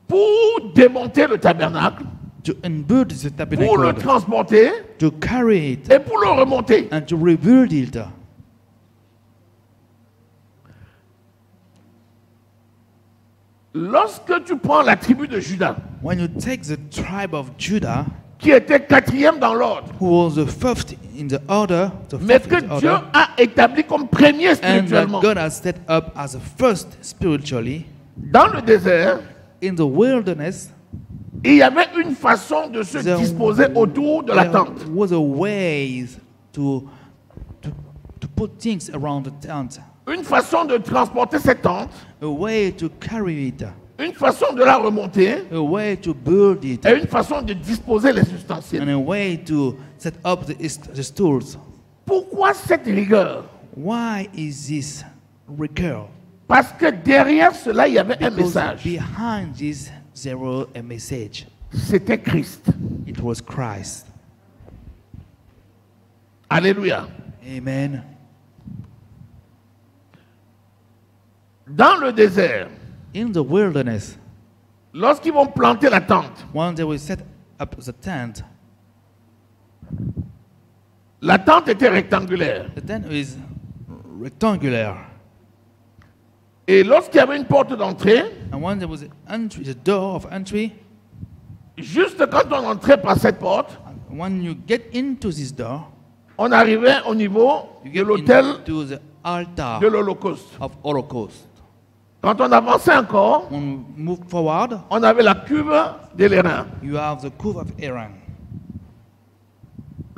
pour démonter le tabernacle, to unbuild the pour le tabernacle, transporter to carry it, et pour le remonter. and to rebuild it. Lorsque tu prends la tribu de Juda, When you take the tribe of Judah, qui était quatrième dans l'ordre, who was the fifth in the order, mais que Dieu a établi comme premier and that spirituellement, God has set up as a first spiritually, dans le désert, in the wilderness, il y avait une façon de se there- disposer autour de la there tente. was a way to put things around the tent, Une façon de transporter cette tente, a way to carry it, une façon de la remonter a way to build it, et une façon de disposer les ustensiles. and a way to set up the stores. Pourquoi cette rigueur? Why is this recur? Parce que derrière cela, il y avait un Because message. behind this there was a message. C'était Christ. It was Christ. Alléluia. Amen. Dans le désert, In the wilderness, lorsqu'ils vont planter la tente, when they will set up the tent, la tente était rectangulaire. the tent is rectangular. Et lorsqu'il y avait une porte d'entrée, And when there was an entry, the door of entry, juste quand on entrait par cette porte, when you get into this door, on arrivait au niveau you de get l'autel into the altar de l'Holocauste. of Holocaust. Quand on avançait encore, When we move forward, on avait la cuve de l'airain. you have the cove of Aaron.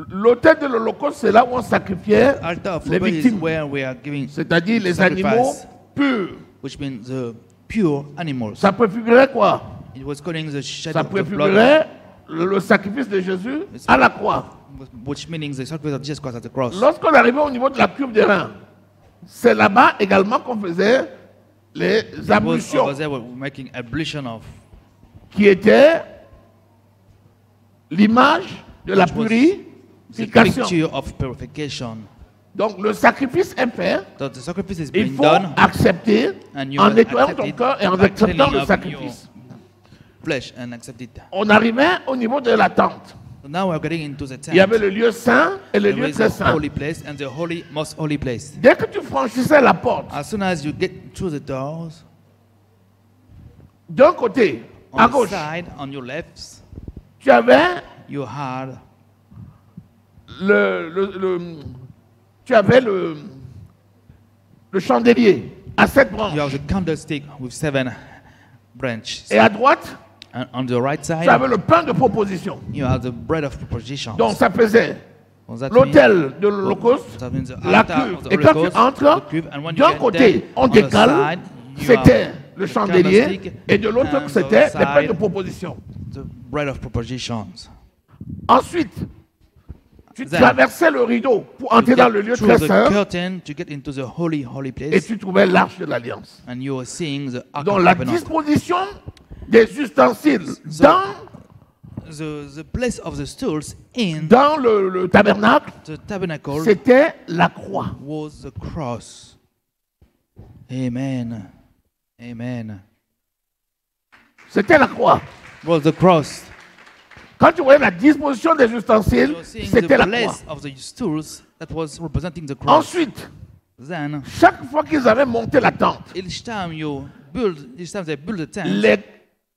L'autel de l'Holocauste, c'est là où on sacrifiait Altar of les Holocaust is victimes, where we are giving c'est-à-dire les sacrifice, animaux purs. which means the pure animals. Ça préfigurait quoi? It was calling the shadow Ça of the blood, préfigurait le sacrifice de Jésus à la croix. which means the sacrifice of Jesus Christ at the cross. Lorsqu'on arrivait au niveau de la cuve d'airain, c'est là-bas également qu'on faisait les It was over ablutions, there we're making ablution of, qui étaient l'image de la which was the purification. picture of purification. Donc le sacrifice est fait, So the sacrifice is il being faut done, accepter and you en must nettoyant accept ton it cœur et en by acceptant cleaning le up sacrifice. your flesh and accept it. On arrivait au niveau de la tente. So now we're getting into the tent. Il y avait le lieu saint et le There lieu is très the saint. holy place and the holy, most holy place. Dès que tu franchissais la porte, As soon as you get through the doors, d'un côté, à on the gauche, side, on your left, tu avais you had tu avais le chandelier à 7 branches. you have the candlestick with 7 branches. Et à droite, And on the right tu avais side, le pain de proposition. you have the bread of proposition. Donc ça faisait What does that l'autel de mean? l'Holocauste, That means the la altar cuve. of the Et quand tu Holocaust, entres, the cube, and when you d'un get côté, there, on on the décale, side, you c'était have le the chandelier, candlestick, et de l'autre, and c'était the les pains de side, proposition. the bread of propositions. Ensuite, tu Then, traversais le rideau pour You entrer get dans le lieu through très the saint, curtain to get into the holy et place, tu trouvais l'arche de l'Alliance. and you are seeing the Ark Donc of la Covenant. disposition des ustensiles dans the place of the stools in dans le tabernacle, the tabernacle c'était la croix. was the cross. Amen. Amen. C'était la croix. Was the cross. Quand tu voyais la disposition des ustensiles, You're seeing c'était the la croix. place of the stools that was representing the cross. Ensuite, Then, chaque fois qu'ils avaient monté la tente, each time they build the tent, les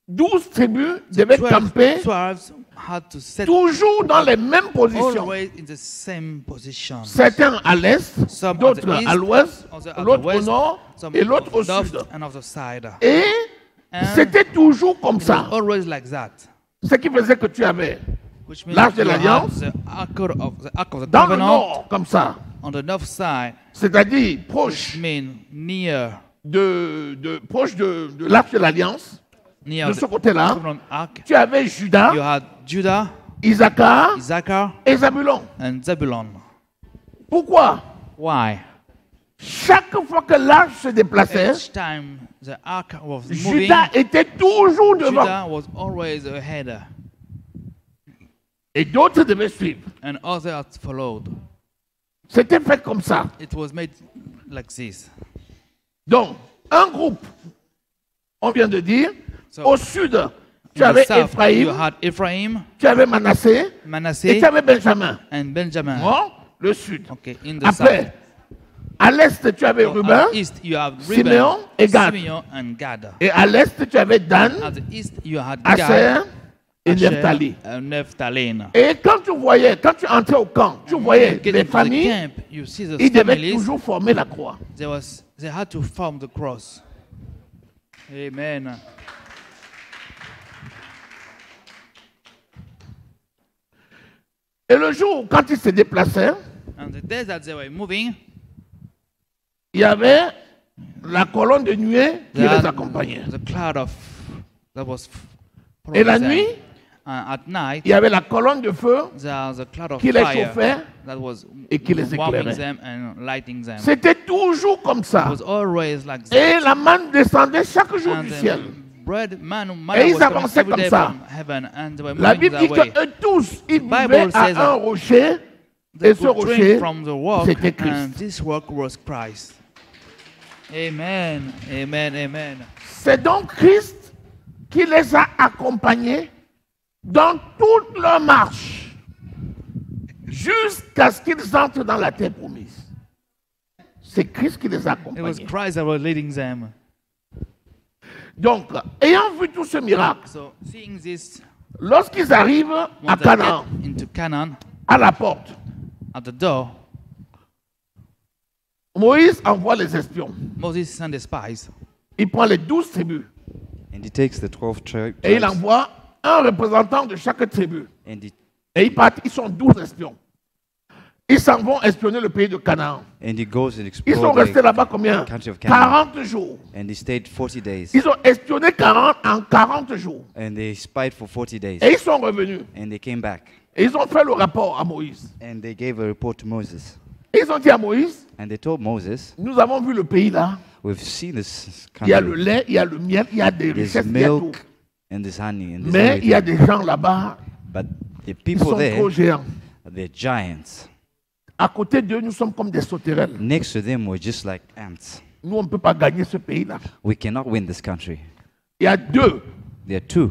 12 tribus devaient 12 camper tribes had to set toujours dans les mêmes positions. always in the same position. Certains à l'est, Some at d'autres the east, à l'ouest, others at the l'autre au west, nord some et l'autre au north sud. and of the side. Et And c'était toujours comme it was ça. always like that. Ce qui faisait que tu avais Which means l'arche de you had l'alliance the ark of the dans le covenant nord, comme ça. on the north side, C'est-à-dire which proche mean near proche de l'arche de l'alliance. near De the ce côté-là, covenant ark. tu avais You Judas, had Judah, Issachar Issachar, et Zabulon. and Zebulon. Pourquoi? Why? Chaque fois que l'arche se déplaçait, Each time the ark was moving, Judas était toujours devant. Judah was always ahead, Et d'autres devaient suivre. and others followed. C'était fait comme ça. It was made like this. Donc, un groupe, on vient de dire, So, au sud, tu in the avais south, you Ephraïm, had Ephraim, tu avais Manassé et Manasseh, tu avais Benjamin. and Benjamin. Bon, le sud. Okay, in the Après, à l'est, tu avais south. Ruben. At east, you have Simeon Reuben, et Gad. Simeon, and Gad. Et à l'est, tu avais Dan, At the east, you had Aser Gad, et Asher, Nephtali. and Naphtali. Et quand tu entrais au camp, tu voyais Get les into the familles, camp, you see the ils devaient families. toujours former la croix. They had to form the cross. Amen. Et le jour, quand ils se déplaçaient, And the days that they were moving, il y avait la colonne de nuée qui they les had accompagnait. the cloud of that was Et la following them. nuit, And at night, il y avait la colonne de feu there's a cloud of qui les fire chauffait that was et qui les warming éclairait. them and lighting them. C'était toujours comme It ça. was always like that. Et la manne descendait chaque jour And du the ciel. bread, man, Et manna ils was coming avançaient every comme day ça. from heaven, and they were La moving Bible dit that way. qu'eux tous, ils Bible vivaient says à un rocher. They Et ce could rocher, drink from the rock, c'était Christ. and this rock was Christ. Amen, amen, amen. C'est donc Christ qui les a accompagnés dans toute leur marche jusqu'à ce qu'ils entrent dans la terre promise. C'est Christ qui les a It was accompagnés. Christ that was leading them. Donc, ayant vu tout ce miracle, So seeing this, lorsqu'ils arrivent à when they Canaan, get into Canaan, à la porte, at the door, Moïse envoie les espions. Moses sent the spies. Il prend les 12 tribus And he takes the 12 et il tribes envoie un représentant de chaque tribu. and he, Et ils partent, ils sont 12 espions. Ils s'en vont espionner le pays de Canaan. goes and Ils sont explores restés the là-bas combien? country of Canaan. 40 jours. And he stayed 40 days. Ils ont espionné 40 en 40 jours. And they spied for 40 days. Et ils sont revenus. And they came back. Et ils ont fait le rapport à Moïse. And they gave a report to Moses. Et ils ont dit à Moïse, And they told Moses, nous avons vu le pays là. we've seen this Il y a le country. lait, il y a le miel, il y a des There's richesses, il y a tout. milk and there's honey and there's Mais il y a everything. des gens là-bas, But the ils people sont there, trop géants. they're giants. À côté d'eux, nous sommes comme des sauterelles. Next to them were just like ants. Nous, on ne peut pas gagner ce pays-là. We cannot win this country. Il y a deux There are two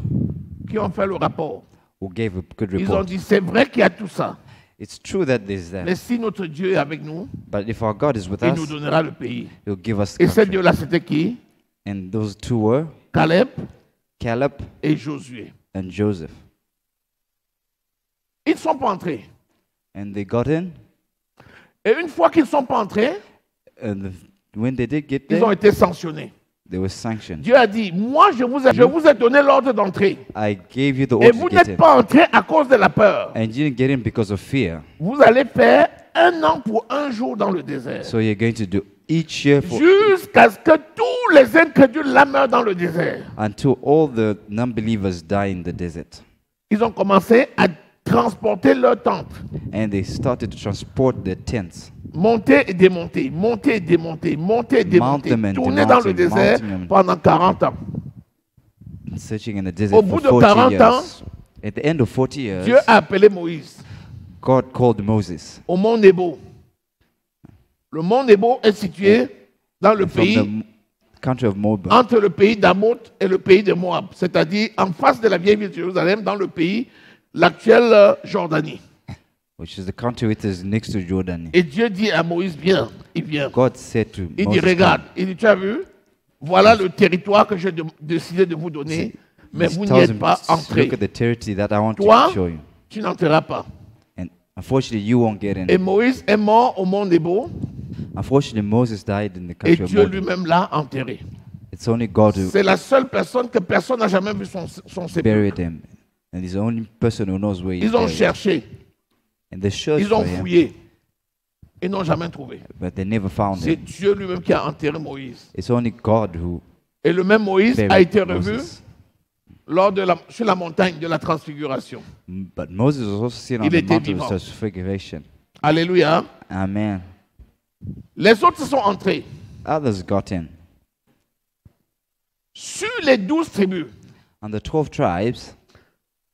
qui ont fait le rapport. who gave a good Ils ont report. dit, c'est vrai qu'il y a tout ça. It's true that there's Mais that. si notre Dieu est avec nous, But if our God is with il nous us, donnera le pays. He'll give us Et the ces country. deux-là, c'était qui? And those two were Caleb Caleb et Josué. and Joseph. Ils ne sont pas entrés. And they got in, Et une fois qu'ils ne sont pas entrés, and when they did get ils ont there, été sanctionnés. they were sanctioned. Dieu a dit, moi, je vous ai donné l'ordre d'entrer. I gave you the Et order vous to get n'êtes in. pas entrés à cause de la peur. And you didn't get in because of fear. Vous allez faire 1 an pour 1 jour dans le désert. So you're going to do each year for Jusqu'à ce que tous les incrédules là meurent dans le désert. until all the non-believers die in the desert. Ils ont commencé à transporter leurs tentes. And they started to transport their tents. Monter et démonter, monter et démonter, monter et démonter. Mount them and Tourner dans le demount them, désert mount them. pendant 40 ans. Searching in the desert Au for bout de 40 40 ans, years. At the end of 40 years, Dieu a appelé Moïse God called Moses au mont Nebo. Le mont Nebo est situé dans le from pays, the country of Moab, entre le pays d'Amoth et le pays de Moab, c'est-à-dire en face de la vieille ville de Jérusalem, dans le pays, l'actuelle Jordanie. which is the country which is next to Jordan. Et Dieu dit à Moïse, viens, il vient. God said to Il dit, Moses, regarde, il dit, tu as vu, voilà le territoire que j'ai décidé de vous donner, mais he vous n'y tells êtes him, pas entrés. look at the territory that I want Toi, to show you. tu n'entreras pas. And unfortunately, you won't get in. Et Moïse est mort au mont Nebo, Unfortunately, Moses died in the et country of Dieu Moab. lui-même l'a enterré. It's only God who C'est la seule personne que personne n'a jamais vu son sépulcre. buried him. And he's the only person who knows where he's Ils ont buried. cherché, And they searched ils ont for him, fouillé, ils n'ont jamais trouvé. but they never found C'est him. Dieu lui-même qui a enterré Moïse. It's only God who Et le même Moïse a buried été revu Moses. sur la montagne de la transfiguration. But Moses was also seen on Il the était mountain vivant. of transfiguration. Alléluia. Amen. Les autres sont entrés. Others got in. Sur les 12 tribus, On the 12 tribes,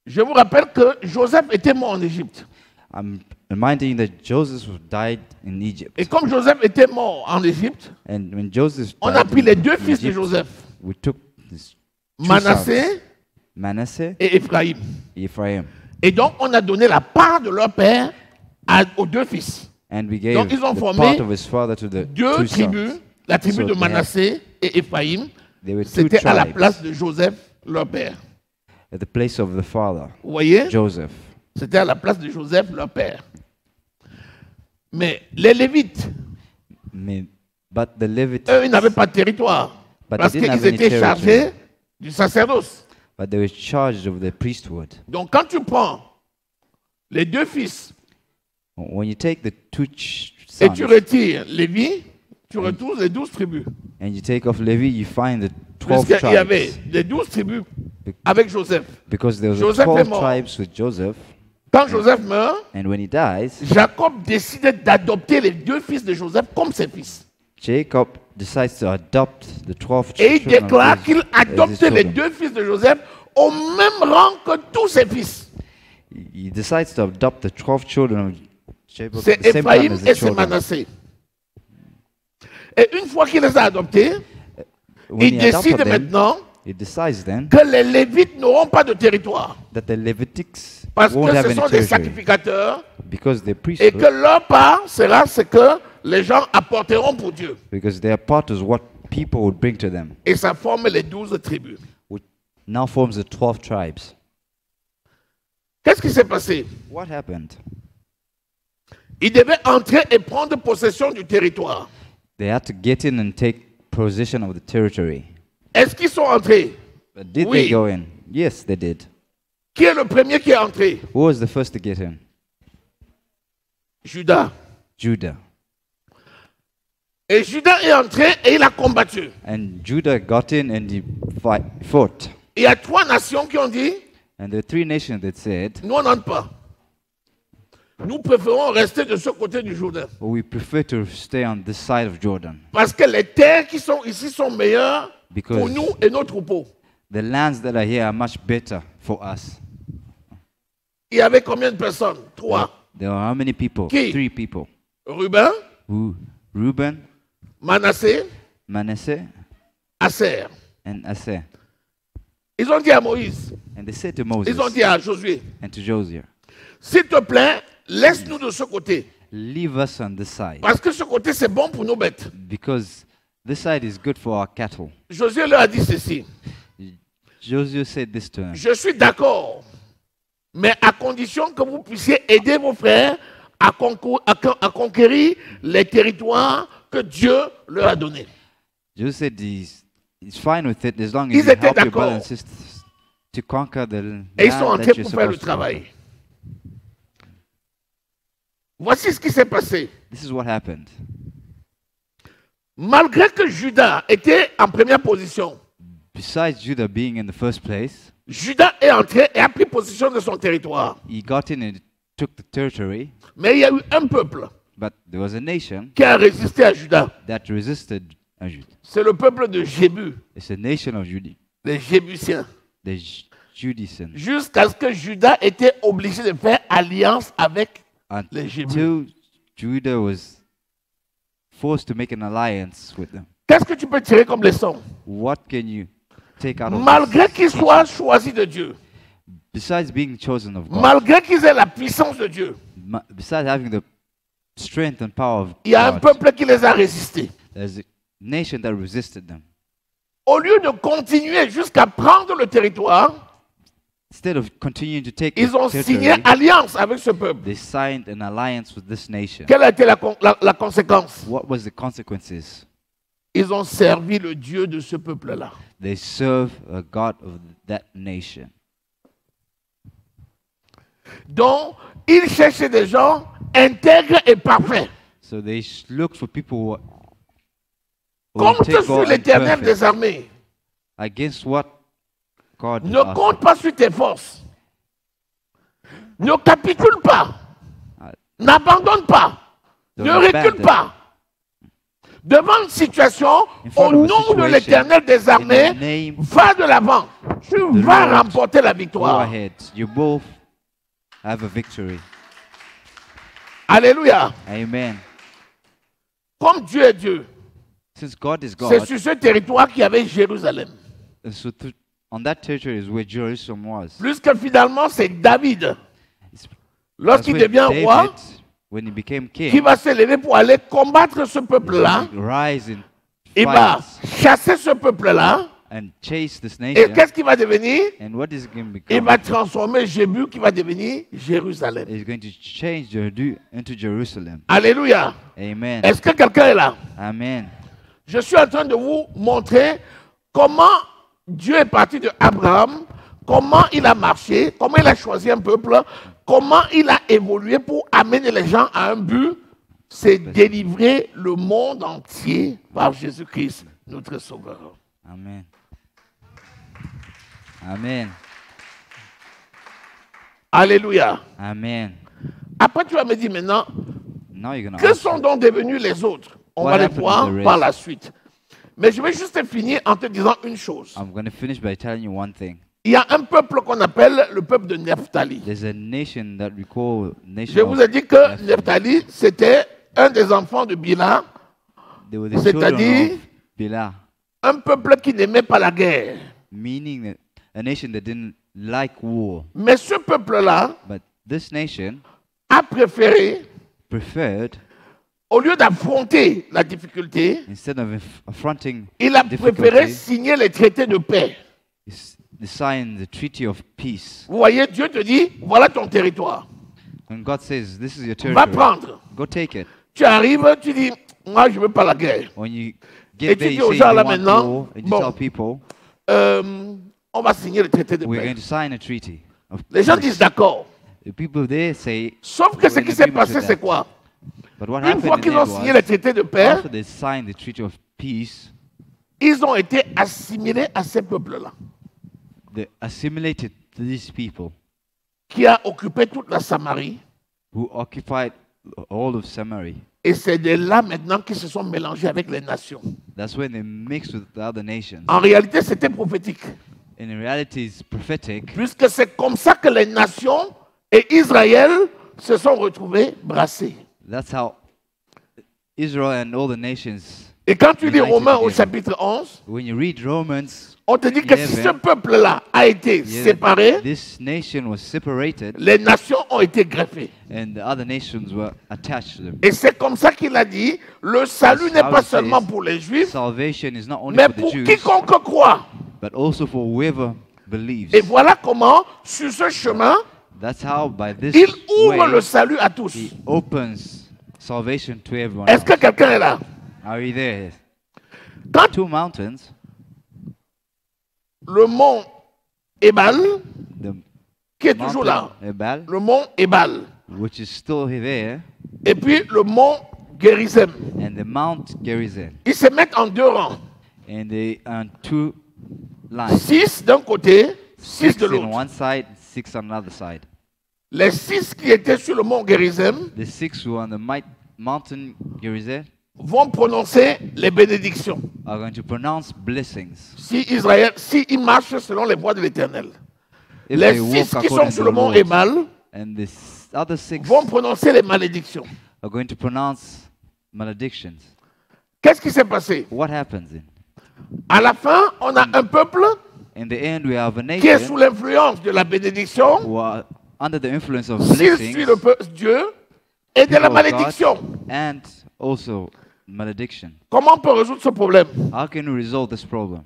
je vous rappelle que Joseph était mort en Égypte. I'm reminding you that Joseph died in Egypt. Et comme Joseph était mort en Égypte, And when Joseph on a died pris les in deux fils de Egypt, Joseph, we took his two Manassé sons, Manasseh, et Éphraïm. Ephraim, Et donc, on a donné la part de leur père aux deux fils. and we gave Donc, ils ont the formé part of his father to the Deux two tribus, sons. la tribu So de they had- Manassé et Éphraïm, There were two c'était à la tribes place de Joseph, leur père. at the place of the father, Vous voyez? Joseph. C'était à la place de Joseph, leur père. Mais les Lévites, But the Levites, eux, ils n'avaient pas de territoire. But Parce they didn't qu'ils have any étaient territory. chargés du sacerdoce. but they were charged of the priesthood. Donc, quand tu prends les deux fils When you take the two et sons tu retires Lévi, tu retrouves les 12 tribus. and you take off Levi, you find the 12 Puisqu'il y avait tribes. les 12 tribus avec Joseph. Because there was Joseph est 12 mort. tribes with Joseph, Quand Joseph meurt, and when he dies, Jacob décide d'adopter les deux fils de Joseph comme ses fils. Jacob decides to adopt the 12 Et il children déclare of qu'il his adopte les children. deux fils de Joseph au même rang que tous ses fils. He decides to adopt the 12 children of Jacob C'est at the same time Ephraim as the et c'est children. Manassé. Et une fois qu'il les a adoptés, When il he adopted décide them, maintenant he decides then que les Lévites n'auront pas de territoire. that the Levitics Parce won't que have ce any sont des territory sacrificateurs because they're et priesthood, que leur part sera ce que les gens apporteront pour Dieu. because their part is what people would bring to them, Et ça forme les 12 tribus. which now forms the 12 tribes. Qu'est-ce qui s'est passé? What happened? Ils devaient entrer et prendre possession du territoire. They had to get in and take possession of the territory. Est-ce qu'ils sont entrés? But did Oui. they go in? Yes, they did. Qui est le premier qui est entré? Who was the first to get in? Judas. Judah. Et Judas est entré et il a combattu. And Judah got in and he fought. Il y a 3 nations qui ont dit, And there were 3 nations that said, nous on n'entre pas. Nous préférons rester de ce côté du Jourdain. well, we prefer to stay on this side of Jordan Parce que les terres qui sont ici sont meilleures Because- pour nous et nos troupeaux. the lands that are here are much better for us. Il y avait combien de personnes? 3. There are how many people? Qui? 3 people. Ruben, Who? Reuben, Manassé, Manasseh, Aser. and Asher. Ils ont dit à Moïse, And they said to Moses ils ont dit à Josué, and to Josiah, s'il te plaît, laisse-nous de ce côté. leave us on this side, Parce que ce côté, c'est bon pour nos bêtes. because this side is good for our cattle. Josué leur a dit ceci, Joshua said this to him. je suis d'accord, mais à condition que vous puissiez aider vos frères à conquérir les territoires que Dieu leur a donnés. Joshua said he's fine with it as long as Ils you étaient help your d'accord. brothers and sisters to conquer the Et ils sont land entrés that you're pour faire le supposed to travail. conquer. Voici ce qui s'est passé. This is what happened. Malgré que Judas était en première position, Besides Judah being in the first place, Judas est entré et a pris possession de son territoire. he got in and took the territory, Mais il y a eu un peuple but there was a nation qui a résisté à Judas. that resisted Judah. C'est le peuple de Jébu, It's a nation of Judah, les Jébusiens. the Judaism jusqu'à ce que Judas était obligé de faire alliance avec les Hébreux. until Judah was forced to make an alliance with them. Qu'est-ce que tu peux tirer comme leçon? What can you take out of Malgré this? qu'ils soient choisis de Dieu, Besides being chosen of God, malgré qu'ils aient la puissance de Dieu, besides having the strength and power of il y a un God, peuple qui les a résistés. there's a nation that resisted them. Au lieu de continuer jusqu'à prendre le territoire, Instead of continuing to take ils ont the signé territory, alliance avec ce peuple. they signed an alliance with this nation. Quelle a été la conséquence? What was the consequences? Ils ont servi le Dieu de ce peuple-là. They serve a God of that nation. Donc, ils cherchaient des gens intègres et parfaits. So they looked for people who Compte take sur God l'Éternel perfect. des armées. Against what God Ne asked compte them. pas sur tes forces. Ne capitule pas. N'abandonne pas. Don't Ne recule abandon. pas. Devant une situation, In front au of a nom de situation, l'Éternel des in the armées, name va de l'avant. Tu the vas Lord, remporter la Go victoire. ahead. You both have a victory. Alléluia. Amen. Comme Dieu est Dieu, Since God is c'est God, sur ce territoire qu'il y avait Jérusalem. so on that territory is where Jerusalem was. Puisque finalement, c'est David, It's- That's lorsqu'il where devient David, roi, when he became qui king, va s'élever pour aller combattre ce peuple-là. rise in Il va fights chasser ce peuple-là. and chase this Et nation. qu'est-ce qu'il va devenir? And what is it going to Il become? va transformer Jébu qui va devenir Jérusalem. It's going to change Judea into Jerusalem. Alléluia. Amen. Est-ce que quelqu'un est là? Amen. Je suis en train de vous montrer comment Dieu est parti de Abraham, comment il a marché, comment il a choisi un peuple, comment il a évolué pour amener les gens à un but, c'est délivrer le monde entier par Jésus-Christ, notre Sauveur. Amen. Amen. Alléluia. Amen. Après, tu vas me dire maintenant, Now you're going to que ask sont me, donc devenus les autres? On What va les happened to voir the rest? par la suite. Mais je vais juste finir en te disant une chose. I'm going to finish by telling you one thing. Il y a un peuple qu'on appelle le peuple de Nephtali. There's a nation that we call nation Je vous ai dit que Nephtali, c'était un des enfants de Bila, They were the children c'est-à-dire of Bela, un peuple qui n'aimait pas la guerre. meaning that a nation that didn't like war. Mais ce peuple-là But this nation a préféré, preferred, au lieu d'affronter la difficulté, instead of affronting il a préféré difficulty, signer les traités de paix. they signed the treaty of peace. Vous voyez, Dieu te dit, voilà ton territoire. When God says, this is your Va territory, prendre. go take it. Tu arrives, tu dis, moi je ne veux pas la guerre. When you Et get tu there, dis you aux say gens you là want maintenant, war, and you bon, tell people, on va signer le traité de we're paix. going to sign a treaty of Les gens peace. disent d'accord. The people there say, Sauf que ce we're in qui s'est agreement passé, with c'est that. quoi? But what Une fois happened qu'ils in ont the end signé le was, traité de paix, after they signed the treaty of peace, ils ont été assimilés à ces peuples-là, they assimilated these people qui a occupé toute la Samarie. who occupied all of Samaria. Et c'est de là maintenant qu'ils se sont mélangés avec les nations. That's when they mixed with the other nations. En réalité, c'était prophétique. In reality, it's prophetic, Puisque c'est comme ça que les nations et Israël se sont retrouvés brassés. that's how Israel and all the nations, Et quand tu lis United Romains au together. chapitre 11, when you read Romans, on te dit que si 11, ce peuple-là a été yeah, séparé, this nation was separated les nations ont été greffées. and the other nations were attached to them. Et c'est comme ça qu'il a dit, le salut That's n'est how pas it seulement says, pour les Juifs, Salvation is not only mais for the pour Jews, quiconque croit. but also for whoever believes. Et voilà comment, sur ce chemin, That's how by this il ouvre le way, salut à tous. he opens salvation to everyone Est-ce que else. quelqu'un est là? Are you there? Quand Two mountains, le mont Ebal, the qui est toujours là, mountain Ebal, le mont Ebal, which is still there, et puis le mont Gerizim, and the Mount Gerizim, ils se mettent en deux rangs. and they are on two lines. 6 d'un côté, 6 Six de on l'autre. one side, 6 on another side. Les 6 qui étaient sur le mont Gerizim The 6 who are on the mountain Gerizim vont prononcer les bénédictions. are going to pronounce blessings. Si Israël, si ils marchent selon les voies de l'Éternel. if les they walk 6 qui sont according sur to le the mont Lord, Ebal and the other 6 vont prononcer les malédictions. are going to pronounce maledictions. Qu'est-ce qui s'est passé? What happens then? À la fin, on a un peuple In the end, we have a qui est sous nation l'influence de la bénédiction, who are under the influence of s'il suit blessings, le Dieu, et de la people of God, malédiction. and also malediction. Comment on peut résoudre ce problème? How can we resolve this problem?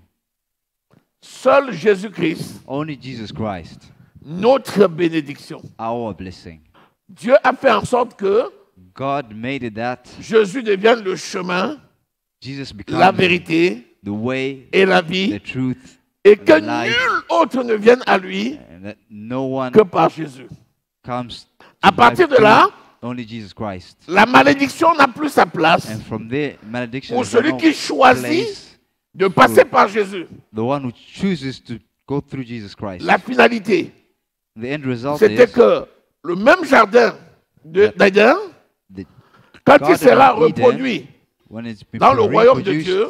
Seul Jésus-Christ, Only Jesus Christ, notre bénédiction. our blessing. Dieu a fait en sorte que God made it that Jésus devienne le chemin, Jesus la becomes vérité the way, et la the vie, truth, et que the life, nul autre ne vienne à lui and that no one que par Jésus. comes À to partir life de là, through only Jesus Christ. la malédiction n'a plus sa place And from there, malediction pour is celui no qui choisit place. de passer par Jésus. The one who chooses to go through Jesus Christ. La finalité, The end result c'était is que le même jardin d'Éden, the quand il Garden sera of Eden, reproduit when it's been dans le royaume de reproduced Dieu,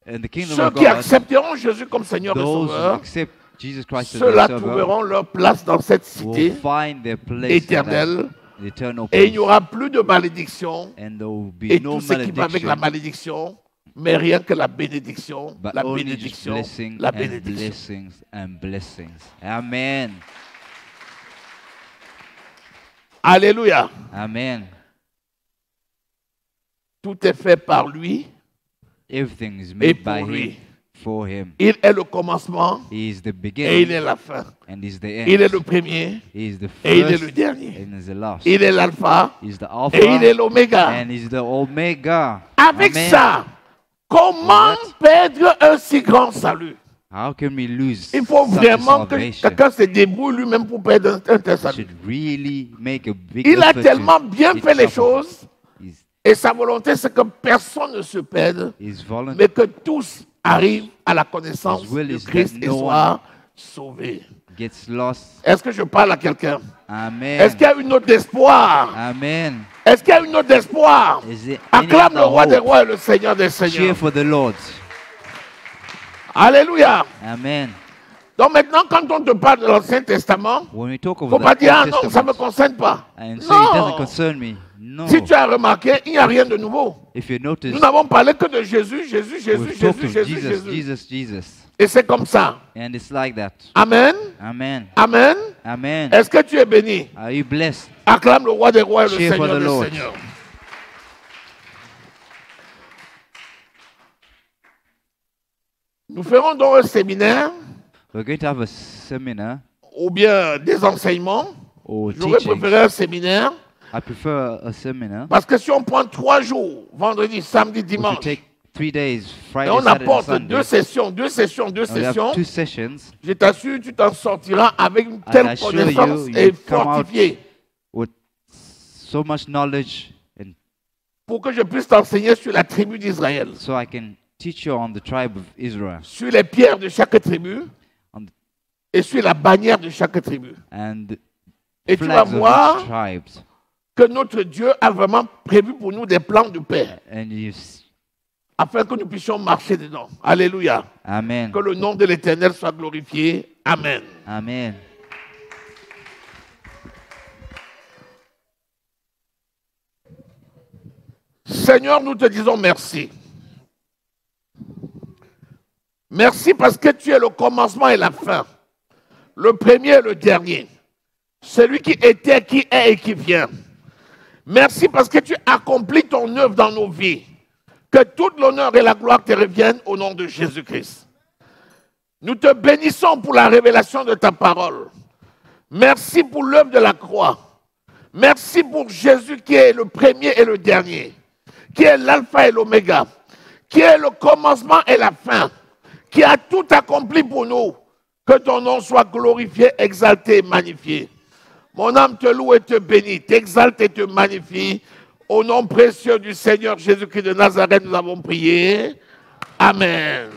in the kingdom ceux of qui God, accepteront Jésus comme Seigneur et those who Sauveur, accept Jesus Christ as ceux-là their Savior trouveront leur place dans cette cité will find their place éternelle, in that eternal et il place. n'y aura plus de malédiction And there will be et no tout ce qui va avec la malediction, malédiction, mais rien que la bénédiction, but la only just bénédiction, blessing la and bénédiction. blessings and blessings. Amen. Alléluia. Amen. Tout est fait par lui Everything is et made pour by lui. Him, for Him. Il est le commencement He is the et il beginning est la fin. and He's the Il est end. le premier He is the et il est le first dernier. and He's the last. Il est l'alpha He's the et il est Alpha l'oméga. and He's the Omega. Avec Amen. ça, comment perdre un si grand salut? How can we lose Il faut such a vraiment que salvation? quelqu'un se débrouille lui-même pour perdre un tel We salut. should really make a big Il a effort tellement to bien get fait les salvation. choses His, et sa volonté c'est que personne ne se perde, his volunteer mais que tous arrivent à la connaissance His will de is Christ that et no soient sauvés. gets lost. Est-ce que je parle à quelqu'un? Amen. Est-ce qu'il y a une note d'espoir? Amen. Est-ce qu'il y a une note d'espoir? Is there any Acclame le other roi des hope? rois et le Seigneur des Cheer seigneurs. for the Lord. Alléluia. Amen. Donc maintenant, quand on te parle de l'Ancien Testament, When we talk il ne of faut the pas dire, ah Old non, ça ne me Testament concerne pas. and say it doesn't Non. concern me. No. Si tu as remarqué, il n'y a rien de nouveau. If you notice, Nous n'avons parlé que de Jésus, Jésus, Jésus, we've talked Jésus, of Jésus, Jesus, Jésus. Jesus, Jesus. Et c'est comme ça. And it's like that. Amen. Amen. Amen. Amen. Est-ce que tu es béni? Are you blessed? Acclame le roi des rois et le Cheer for Seigneur the des Lord. seigneurs. Nous ferons donc un séminaire We're going to have a seminar ou bien des enseignements. or J'aurais teaching. préféré un séminaire I prefer a seminar. parce que si on prend 3 jours, vendredi, samedi, We should dimanche, take 3 days, et Friday, on Saturday, and apporte Sunday. deux sessions, And we have 2 sessions. je t'assure, tu t'en sortiras avec une telle I assure connaissance you, et you come out fortifiée with so much knowledge, and pour que je puisse t'enseigner sur la tribu d'Israël, so I can teach you on the tribe of Israel sur les pierres de chaque tribu on the, et sur la bannière de chaque tribu. and the Et tu vas flags of voir each tribe. que notre Dieu a vraiment prévu pour nous des plans de paix And afin que nous puissions marcher dedans. Alléluia. Amen. Que le nom de l'Éternel soit glorifié. Amen. Amen. Seigneur, nous te disons merci. Merci parce que tu es le commencement et la fin, le premier et le dernier, celui qui était, qui est et qui vient. Merci parce que tu accomplis ton œuvre dans nos vies. Que toute l'honneur et la gloire te reviennent au nom de Jésus-Christ. Nous te bénissons pour la révélation de ta parole. Merci pour l'œuvre de la croix. Merci pour Jésus qui est le premier et le dernier, qui est l'alpha et l'oméga, qui est le commencement et la fin, qui a tout accompli pour nous. Que ton nom soit glorifié, exalté et magnifié. Mon âme te loue et te bénit, t'exalte et te magnifie. Au nom précieux du Seigneur Jésus-Christ de Nazareth, nous avons prié. Amen.